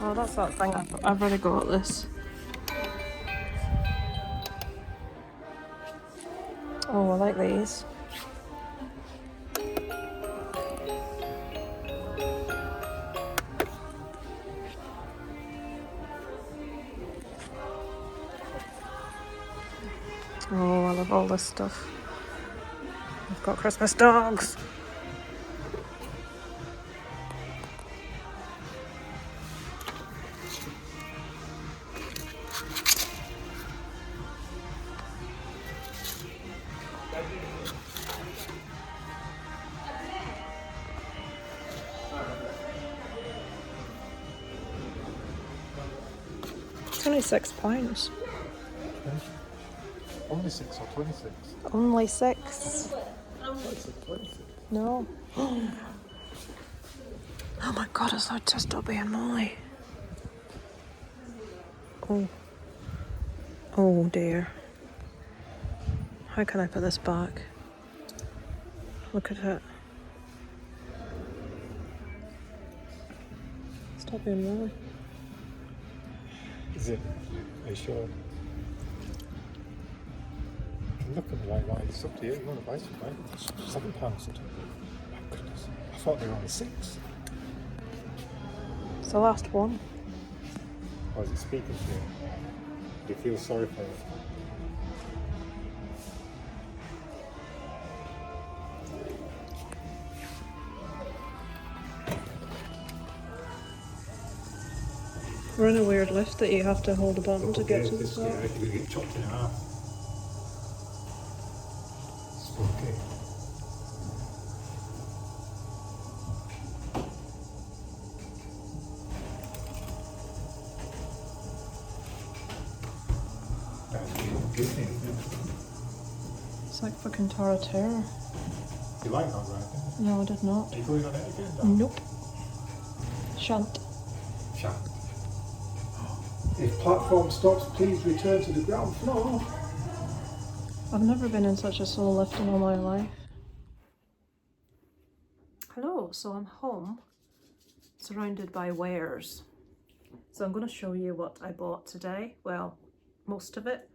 Oh, that's that thing. I've already got this. Oh, I like these. Oh, I love all this stuff. I've got Christmas dogs. It's only £6. Only 6 or 26? Only 6. 26, 26. No. Oh my god, is that just Dobby and Molly? Oh. Oh dear. How can I put this back? Look at it. It's Dobby and Molly. Is it? Are you sure? Look at me like that. It's up to you. You want to buy some, right? It's £7. My goodness. I thought they were only 6. It's the last one. Or is it speaking to you? Do you feel sorry for it? We're in a weird lift that you have to hold a button to get to the top. You're going to get chopped in half. Spooky. Disney, isn't it? It's like fucking Tower of Terror. You like that, right? No, I did not. Are you going on it again, Dan? Nope. Shan't. Shan't. If platform stops, please return to the ground floor. I've never been in such a slow lift in all my life. Hello, so I'm home, surrounded by wares. So I'm going to show you what I bought today. Well, most of it.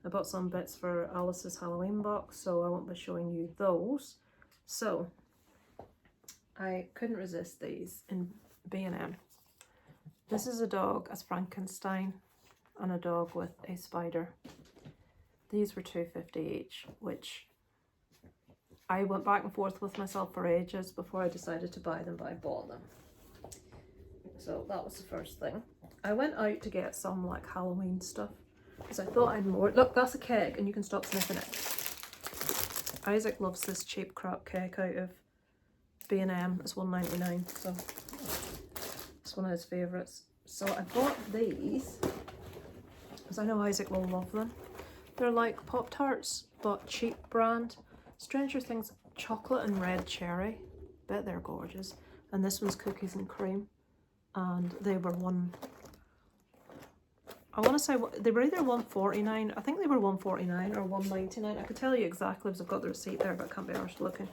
I bought some bits for Alice's Halloween box, so I won't be showing you those. So, I couldn't resist these in B&M. This is a dog as Frankenstein and a dog with a spider. These were $2.50 each, which I went back and forth with myself for ages before I decided to buy them, but I bought them. So that was the first thing. I went out to get some like Halloween stuff because I thought I'd more. Look, that's a cake and you can stop sniffing it. Isaac loves this cheap crap cake out of B&M. It's $1.99, so it's one of his favourites. So I bought these because I know Isaac will love them. They're like Pop-Tarts, but cheap brand. Stranger Things chocolate and red cherry. Bet they're gorgeous. And this one's cookies and cream. And they were I want to say they were either $1.49. I think they were $1.49 or $1.99. I could tell you exactly because I've got the receipt there, but I can't be arsed looking.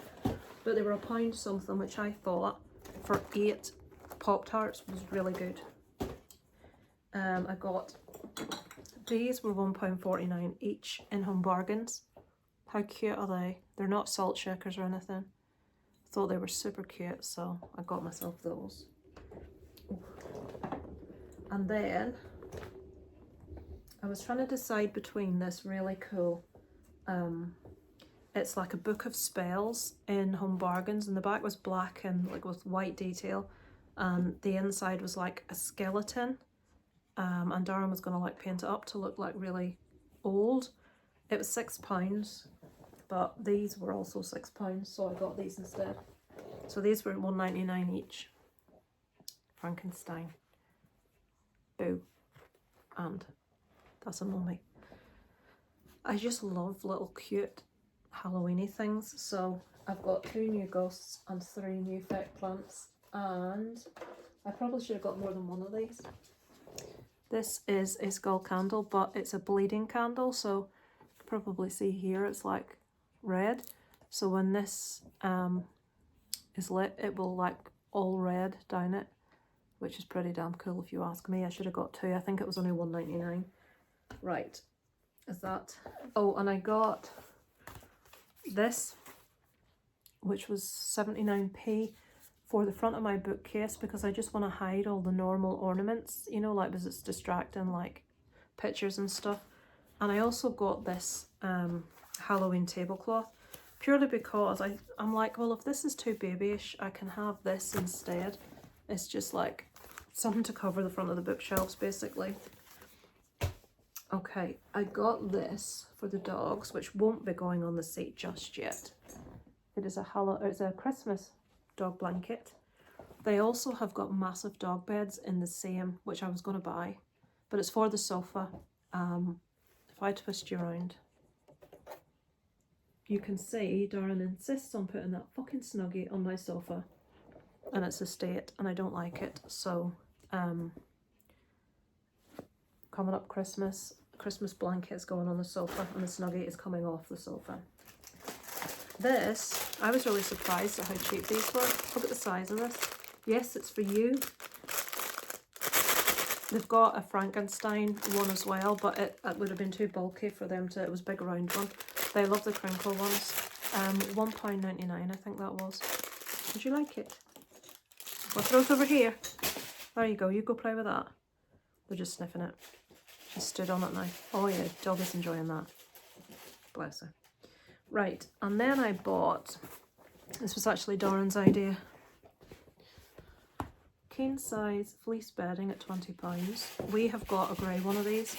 But they were £1 something, which I thought for 8 Pop-Tarts was really good. I got these were £1.49 each in Home Bargains. How cute are they? They're not salt shakers or anything. I thought they were super cute, so I got myself those. And then I was trying to decide between this really cool, it's like a book of spells in Home Bargains, and the back was black and like with white detail, and the inside was like a skeleton, and Darren was going to like paint it up to look like really old. It was £6, but these were also £6, so I got these instead. So these were $1.99 each. Frankenstein. Boo. And that's a mummy. I just love little cute Halloweeny things. So I've got 2 new ghosts and 3 new fake plants. And I probably should have got more than one of these. This is a skull candle, but it's a bleeding candle. So you can probably see here it's like red. So when this is lit, it will like all red down it, which is pretty damn cool if you ask me. I should have got 2. I think it was only $1.99. Right, is that? Oh, and I got this, which was 79p for the front of my bookcase because I just want to hide all the normal ornaments, you know, like because it's distracting, like pictures and stuff. And I also got this Halloween tablecloth purely because I'm like, well, if this is too babyish, I can have this instead. It's just like something to cover the front of the bookshelves, basically. Okay, I got this for the dogs, which won't be going on the seat just yet. It's a Christmas dog blanket. They also have got massive dog beds in the same, which I was going to buy, but it's for the sofa. If I twist you around, you can see Darren insists on putting that fucking Snuggie on my sofa, and it's a state, and I don't like it. So, coming up Christmas blanket is going on the sofa, and the Snuggie is coming off the sofa. This, I was really surprised at how cheap these were. Look at the size of this. Yes, it's for you. They've got a Frankenstein one as well, but it would have been too bulky for them to, it was a big round one. They love the crinkle ones. £1.99 I think that was. Did you like it? I'll throw it over here. There you go, you go play with that. They're just sniffing it. She stood on it now. Oh yeah, dog is enjoying that. Bless her. Right, and then I bought, this was actually Darren's idea, king size fleece bedding at £20. We have got a grey one of these.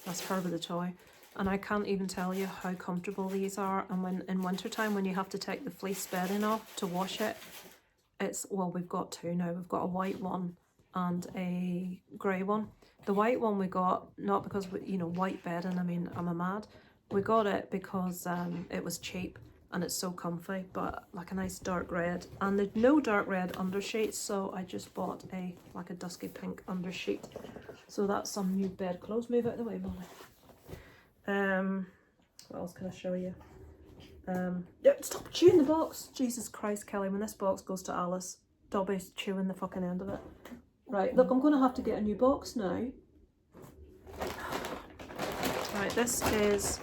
That's her with the toy. And I can't even tell you how comfortable these are. And when in winter time, when you have to take the fleece bedding off to wash it, it's, well, we've got two now. We've got a white one and a grey one. The white one we got, not because, you know, white bedding, I mean, I'm a mad. We got it because it was cheap and it's so comfy, but like a nice dark red. And there's no dark red undersheets, so I just bought like a dusky pink undersheet. So that's some new bedclothes. Move out of the way, Molly. What else can I show you? Yeah, stop chewing the box. Jesus Christ, Kelly, when this box goes to Alice, Dobby's chewing the fucking end of it. Right, look, I'm going to have to get a new box now. Right, this is...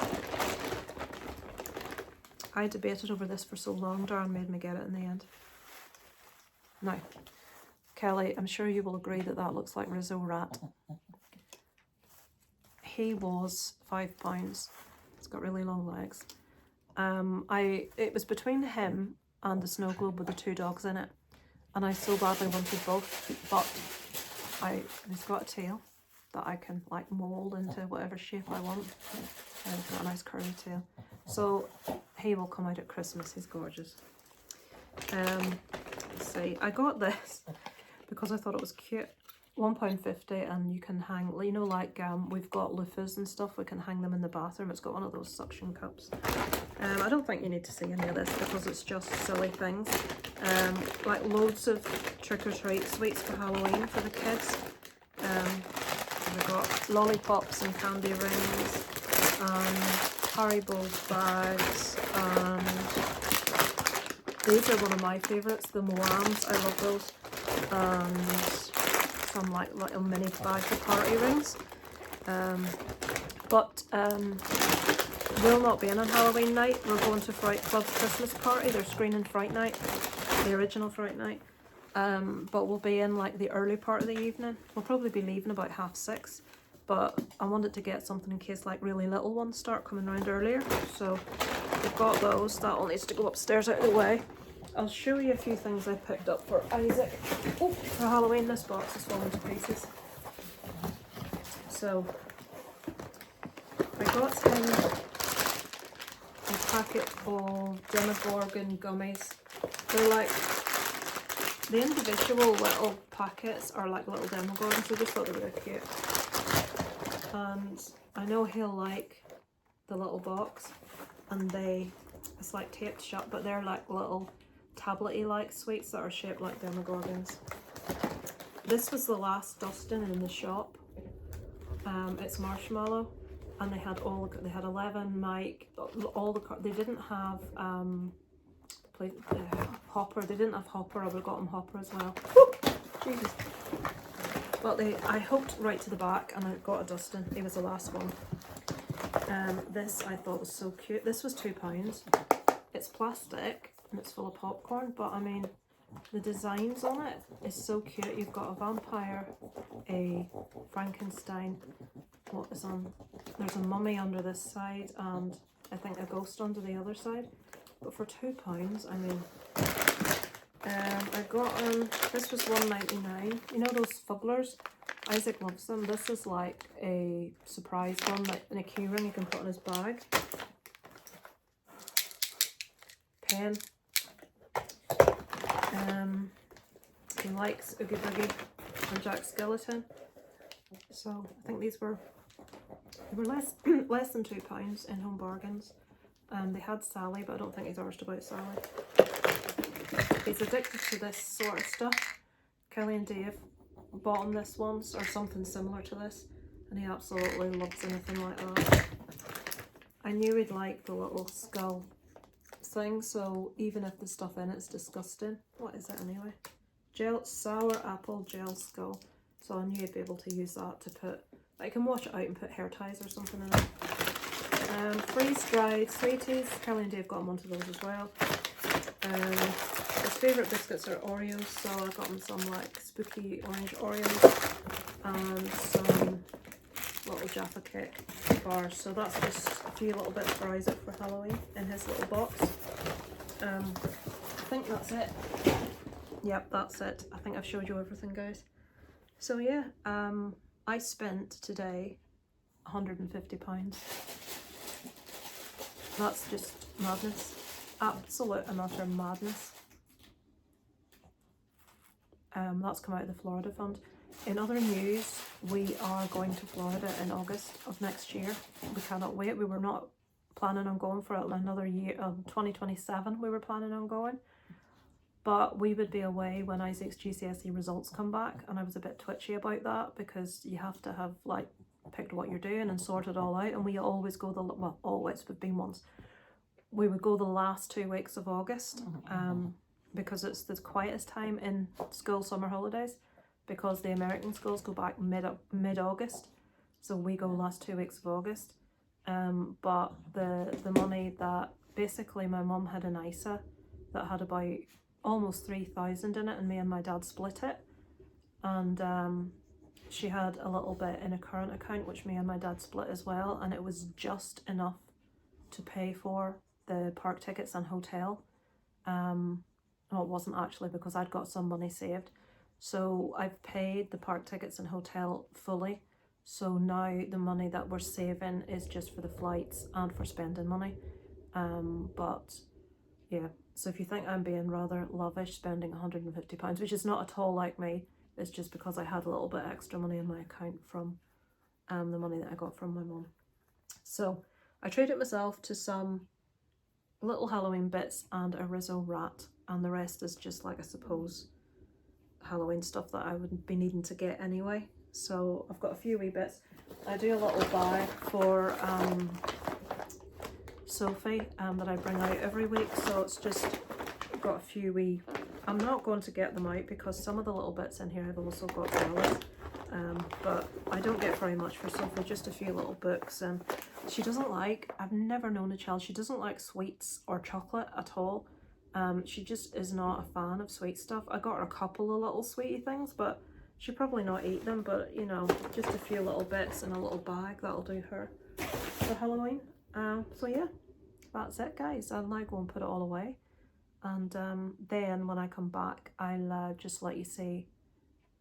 I debated over this for so long, Darren made me get it in the end. Now, Kelly, I'm sure you will agree that that looks like Rizzo Rat. He was £5. He's got really long legs. It was between him and the snow globe with the two dogs in it, and I so badly wanted both, but he's got a tail that I can like mould into whatever shape I want. And he's got a nice curly tail. So he will come out at Christmas. He's gorgeous. Let's see. I got this because I thought it was cute. £1.50, and you can hang, you know, like we've got loofahs and stuff, we can hang them in the bathroom. It's got one of those suction cups. I don't think you need to see any of this because it's just silly things. Like loads of trick-or-treat sweets for Halloween for the kids. We've got lollipops and candy rings and Haribo bags, and these are one of my favourites, the Moams, I love those, and some like little mini bags of party rings. We'll not be in on Halloween night. We're going to Fright Club's Christmas party. They're screening Fright Night, the original Fright Night. But we'll be in like the early part of the evening. We'll probably be leaving about 6:30. But I wanted to get something in case like really little ones start coming around earlier. So we've got those. That all needs to go upstairs out of the way. I'll show you a few things I picked up for Isaac. Oh, for Halloween, this box is falling to pieces. So I got him a packet of Demogorgon gummies. They're like, the individual little packets are like little Demogorgons, so I just thought they were really cute. And I know he'll like the little box, and it's like taped shut, but they're like little tablet-y like sweets that are shaped like Demogorgons. This was the last dusting in the shop. It's marshmallow, and they had 11 Mike, they didn't have Hopper. They didn't have Hopper. I would have got him Hopper as well. Woo! Jesus. But I hooked right to the back, and I got a dusting. It was the last one. This I thought was so cute. This was £2. It's plastic and it's full of popcorn, but I mean, the designs on it is so cute. You've got a vampire, a Frankenstein. What is on? There's a mummy under this side, and I think a ghost under the other side. But for £2, I mean, I got this was £1.99. You know those fugglers? Isaac loves them. This is like a surprise one, like in a key ring you can put in his bag. Pen. He likes Oogie Boogie and Jack Skeleton. So I think they were less less than £2 in Home Bargains. They had Sally, but I don't think he's arsed about Sally. He's addicted to this sort of stuff. Kelly and Dave bought him this once, or something similar to this, and he absolutely loves anything like that. I knew he'd like the little skull thing, so even if the stuff in it's disgusting. What is it anyway? Sour apple gel skull. So I knew he'd be able to use that to put, I can wash it out and put hair ties or something in it. Freeze-dried sweeties. Kelly and Dave got him onto those as well. His favourite biscuits are Oreos, so I got him some like spooky orange Oreos and some little Jaffa Cake bars. So that's just a few little bits for Isaac for Halloween in his little box. I think that's it. Yep, that's it. I think I've showed you everything, guys. So yeah, I spent today £150. That's just madness. Absolute and utter madness. That's come out of the Florida Fund. In other news, we are going to Florida in August of next year. We cannot wait. We were not planning on going for another year. 2027 we were planning on going. But we would be away when Isaac's GCSE results come back, and I was a bit twitchy about that because you have to have like picked what you're doing and sorted it all out, and we always go we've been once. We would go the last 2 weeks of August because it's the quietest time in school summer holidays, because the American schools go back mid-August, so we go last 2 weeks of August. But the money that basically my mum had an ISA that had about almost 3,000 in it, and me and my dad split it, and she had a little bit in a current account which me and my dad split as well, and it was just enough to pay for the park tickets and hotel. Well, it wasn't actually, because I'd got some money saved, so I've paid the park tickets and hotel fully. So now the money that we're saving is just for the flights and for spending money. But yeah, so if you think I'm being rather lavish spending £150, which is not at all like me, it's just because I had a little bit extra money in my account from the money that I got from my mum. So I treated myself to some little Halloween bits and a Rizzo rat, and the rest is just like, I suppose, Halloween stuff that I would be needing to get anyway. So I've got a few wee bits. I do a little bag for Sophie that I bring out every week, so it's just got a few wee, I'm not going to get them out because some of the little bits in here I've also got Alice, but I don't get very much for Sophie, just a few little books. And she doesn't like, I've never known a child, she doesn't like sweets or chocolate at all. She just is not a fan of sweet stuff. I got her a couple of little sweetie things, but she'll probably not eat them, but you know, just a few little bits in a little bag, that'll do her for Halloween. So yeah, that's it, guys. I'll now go and put it all away, and then when I come back I'll just let you see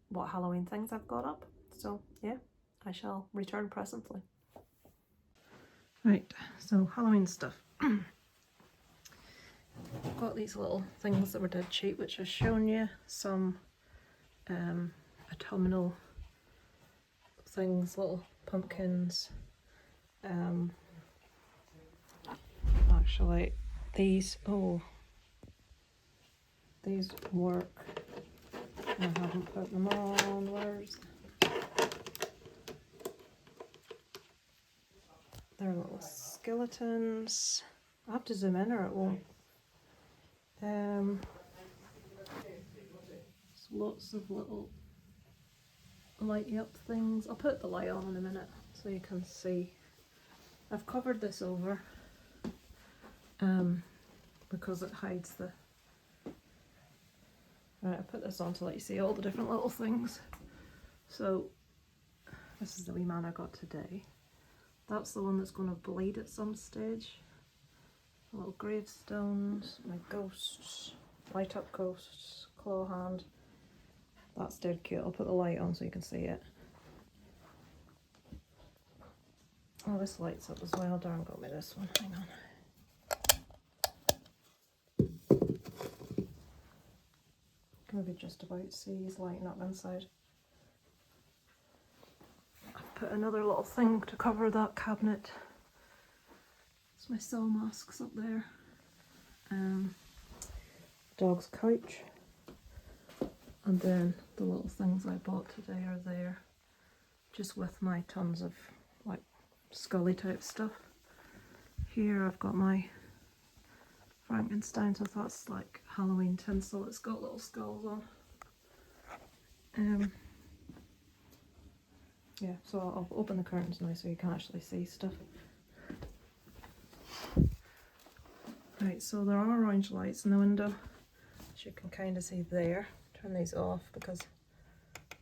what Halloween things I've got up. So yeah, I shall return presently. Right, so Halloween stuff. I've got these little things that were dead cheap, which I've shown you. Some autumnal things, little pumpkins. Actually, these work. I haven't put them on. Where's? They're little skeletons. I have to zoom in or it won't. There's lots of little lighty up things. I'll put the light on in a minute so you can see. I've covered this over because it hides the. Right, I put this on to let you see all the different little things. So this is the wee man I got today. That's the one that's going to bleed at some stage. Little gravestones, my ghosts, light up ghosts, claw hand. That's dead cute. I'll put the light on so you can see it. Oh, this lights up as well. Darren got me this one. Hang on. Can maybe just about see he's lighting up inside. put another little thing to cover that cabinet. It's my saw masks up there. Dog's couch. And then the little things I bought today are there. Just with my tons of like Scully type stuff. Here I've got my Frankenstein, so that's like Halloween tinsel. It's got little skulls on. Yeah, so I'll open the curtains now so you can actually see stuff. Right, so there are orange lights in the window, as you can kind of see there. Turn these off because I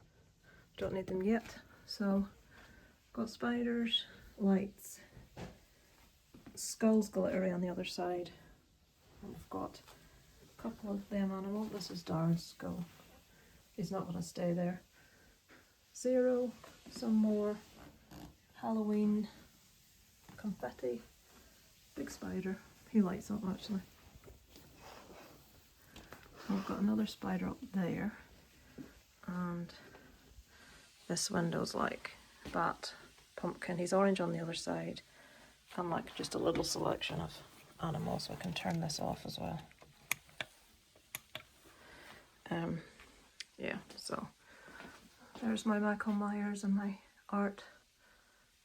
don't need them yet. So, got spiders, lights, skulls glittery on the other side. And I've got a couple of them animals. This is Darren's skull. He's not going to stay there. Zero, some more Halloween confetti, big spider. He lights up actually. I've got another spider up there, and this window's like bat pumpkin. He's orange on the other side, and like just a little selection of animals. So I can turn this off as well. Yeah, so there's my Michael Myers and my art.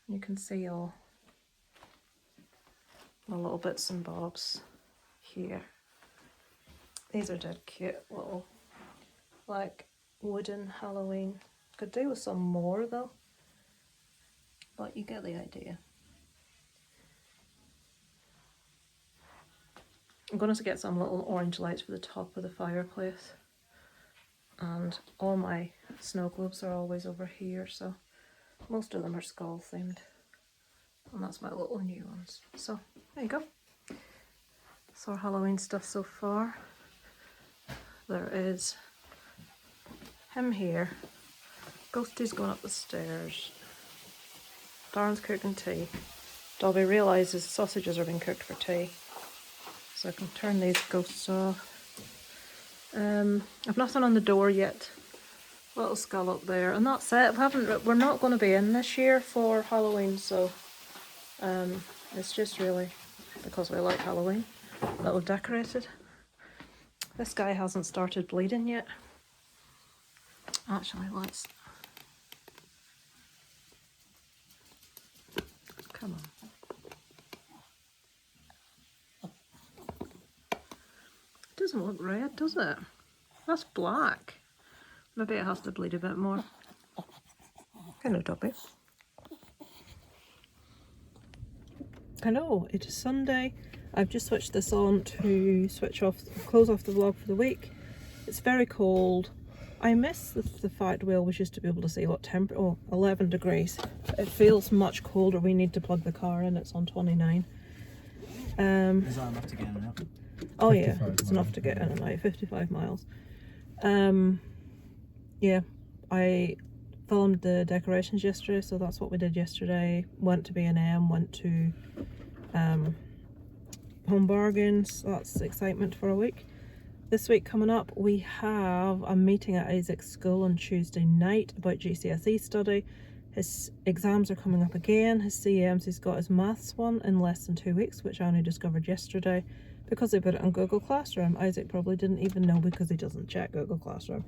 You can see all the little bits and bobs here. These are dead cute little like wooden Halloween. Could do with some more though, but you get the idea. I'm going to get some little orange lights for the top of the fireplace, and all my snow globes are always over here, so most of them are skull themed, and that's my little new ones. So there you go. That's our Halloween stuff so far. There is him here. Ghosty's going up the stairs. Darren's cooking tea. Dobby realises sausages are being cooked for tea, so I can turn these ghosts off. I've nothing on the door yet. Little skull up there, and that's it. We're not going to be in this year for Halloween, so it's just really because we like Halloween that we've decorated. This guy hasn't started bleeding yet. Actually, let's... Come on. It doesn't look red, does it? That's black. Maybe it has to bleed a bit more. Hello, Dobby. Hello, it is Sunday. I've just switched this on to close off the vlog for the week. It's very cold. I miss the fact we always used to be able to see what temperature. Oh, 11 degrees. It feels much colder. We need to plug the car in. It's on 29. Is that enough to get in and out? Oh yeah, it's enough to get in and out. 55 miles. Yeah, I filmed the decorations yesterday, so that's what we did yesterday. Went to B&M, went to Home Bargains. That's excitement for a week. This week coming up, we have a meeting at Isaac's school on Tuesday night about GCSE study. His exams are coming up again. His CEMs, he's got his maths one in less than 2 weeks, which I only discovered yesterday because they put it on Google Classroom. Isaac probably didn't even know because he doesn't check Google Classroom.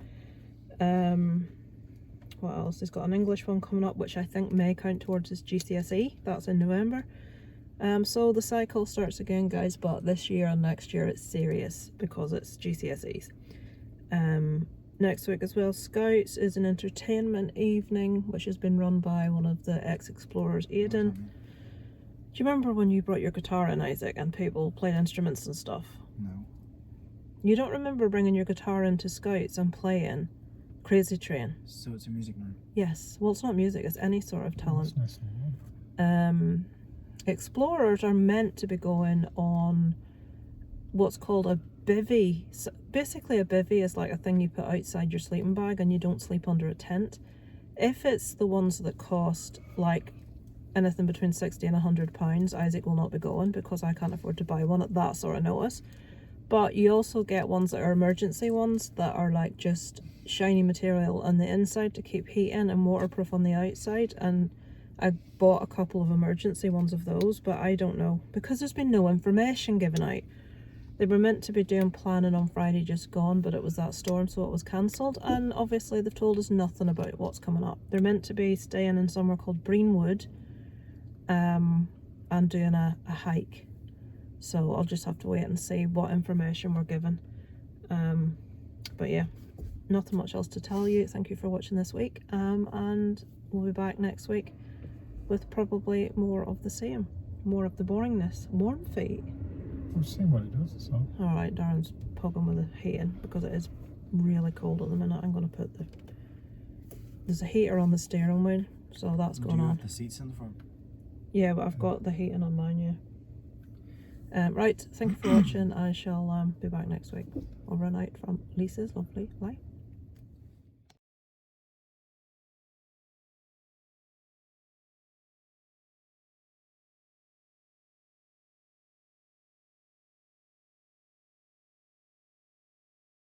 What else? He's got an English one coming up, which I think may count towards his GCSE. That's in November. So the cycle starts again, guys, but this year and next year it's serious because it's GCSEs. Next week as well, Scouts is an entertainment evening, which has been run by one of the ex-explorers, Aidan. Do you remember when you brought your guitar in, Isaac, and people played instruments and stuff? No. You don't remember bringing your guitar into Scouts and playing Crazy Train? So it's a music room? Yes. Well, it's not music, it's any sort of talent. That's nice. Explorers are meant to be going on what's called a bivvy. So basically a bivvy is like a thing you put outside your sleeping bag and you don't sleep under a tent. If it's the ones that cost like anything between 60 and £100, Isaac will not be going because I can't afford to buy one at that sort of notice. But you also get ones that are emergency ones that are like just shiny material on the inside to keep heat in and waterproof on the outside, and I bought a couple of emergency ones of those, but I don't know, because there's been no information given out. They were meant to be doing planning on Friday just gone, but it was that storm, so it was cancelled, and obviously they've told us nothing about what's coming up. They're meant to be staying in somewhere called Breenwood, and doing a hike. So I'll just have to wait and see what information we're given. But yeah, nothing much else to tell you. Thank you for watching this week, and we'll be back next week with probably more of the same, more of the boringness. Warm feet. I'm seeing what it does, so. Alright, Darren's pogging with the heating because it is really cold at the minute. I'm going to put there's a heater on the steering wheel, so that's Do going you on. have the seats in the front? Yeah, but I've got the heating on mine, yeah. Right, thank you for watching. I shall be back next week. I'll run out from Lisa's lovely life.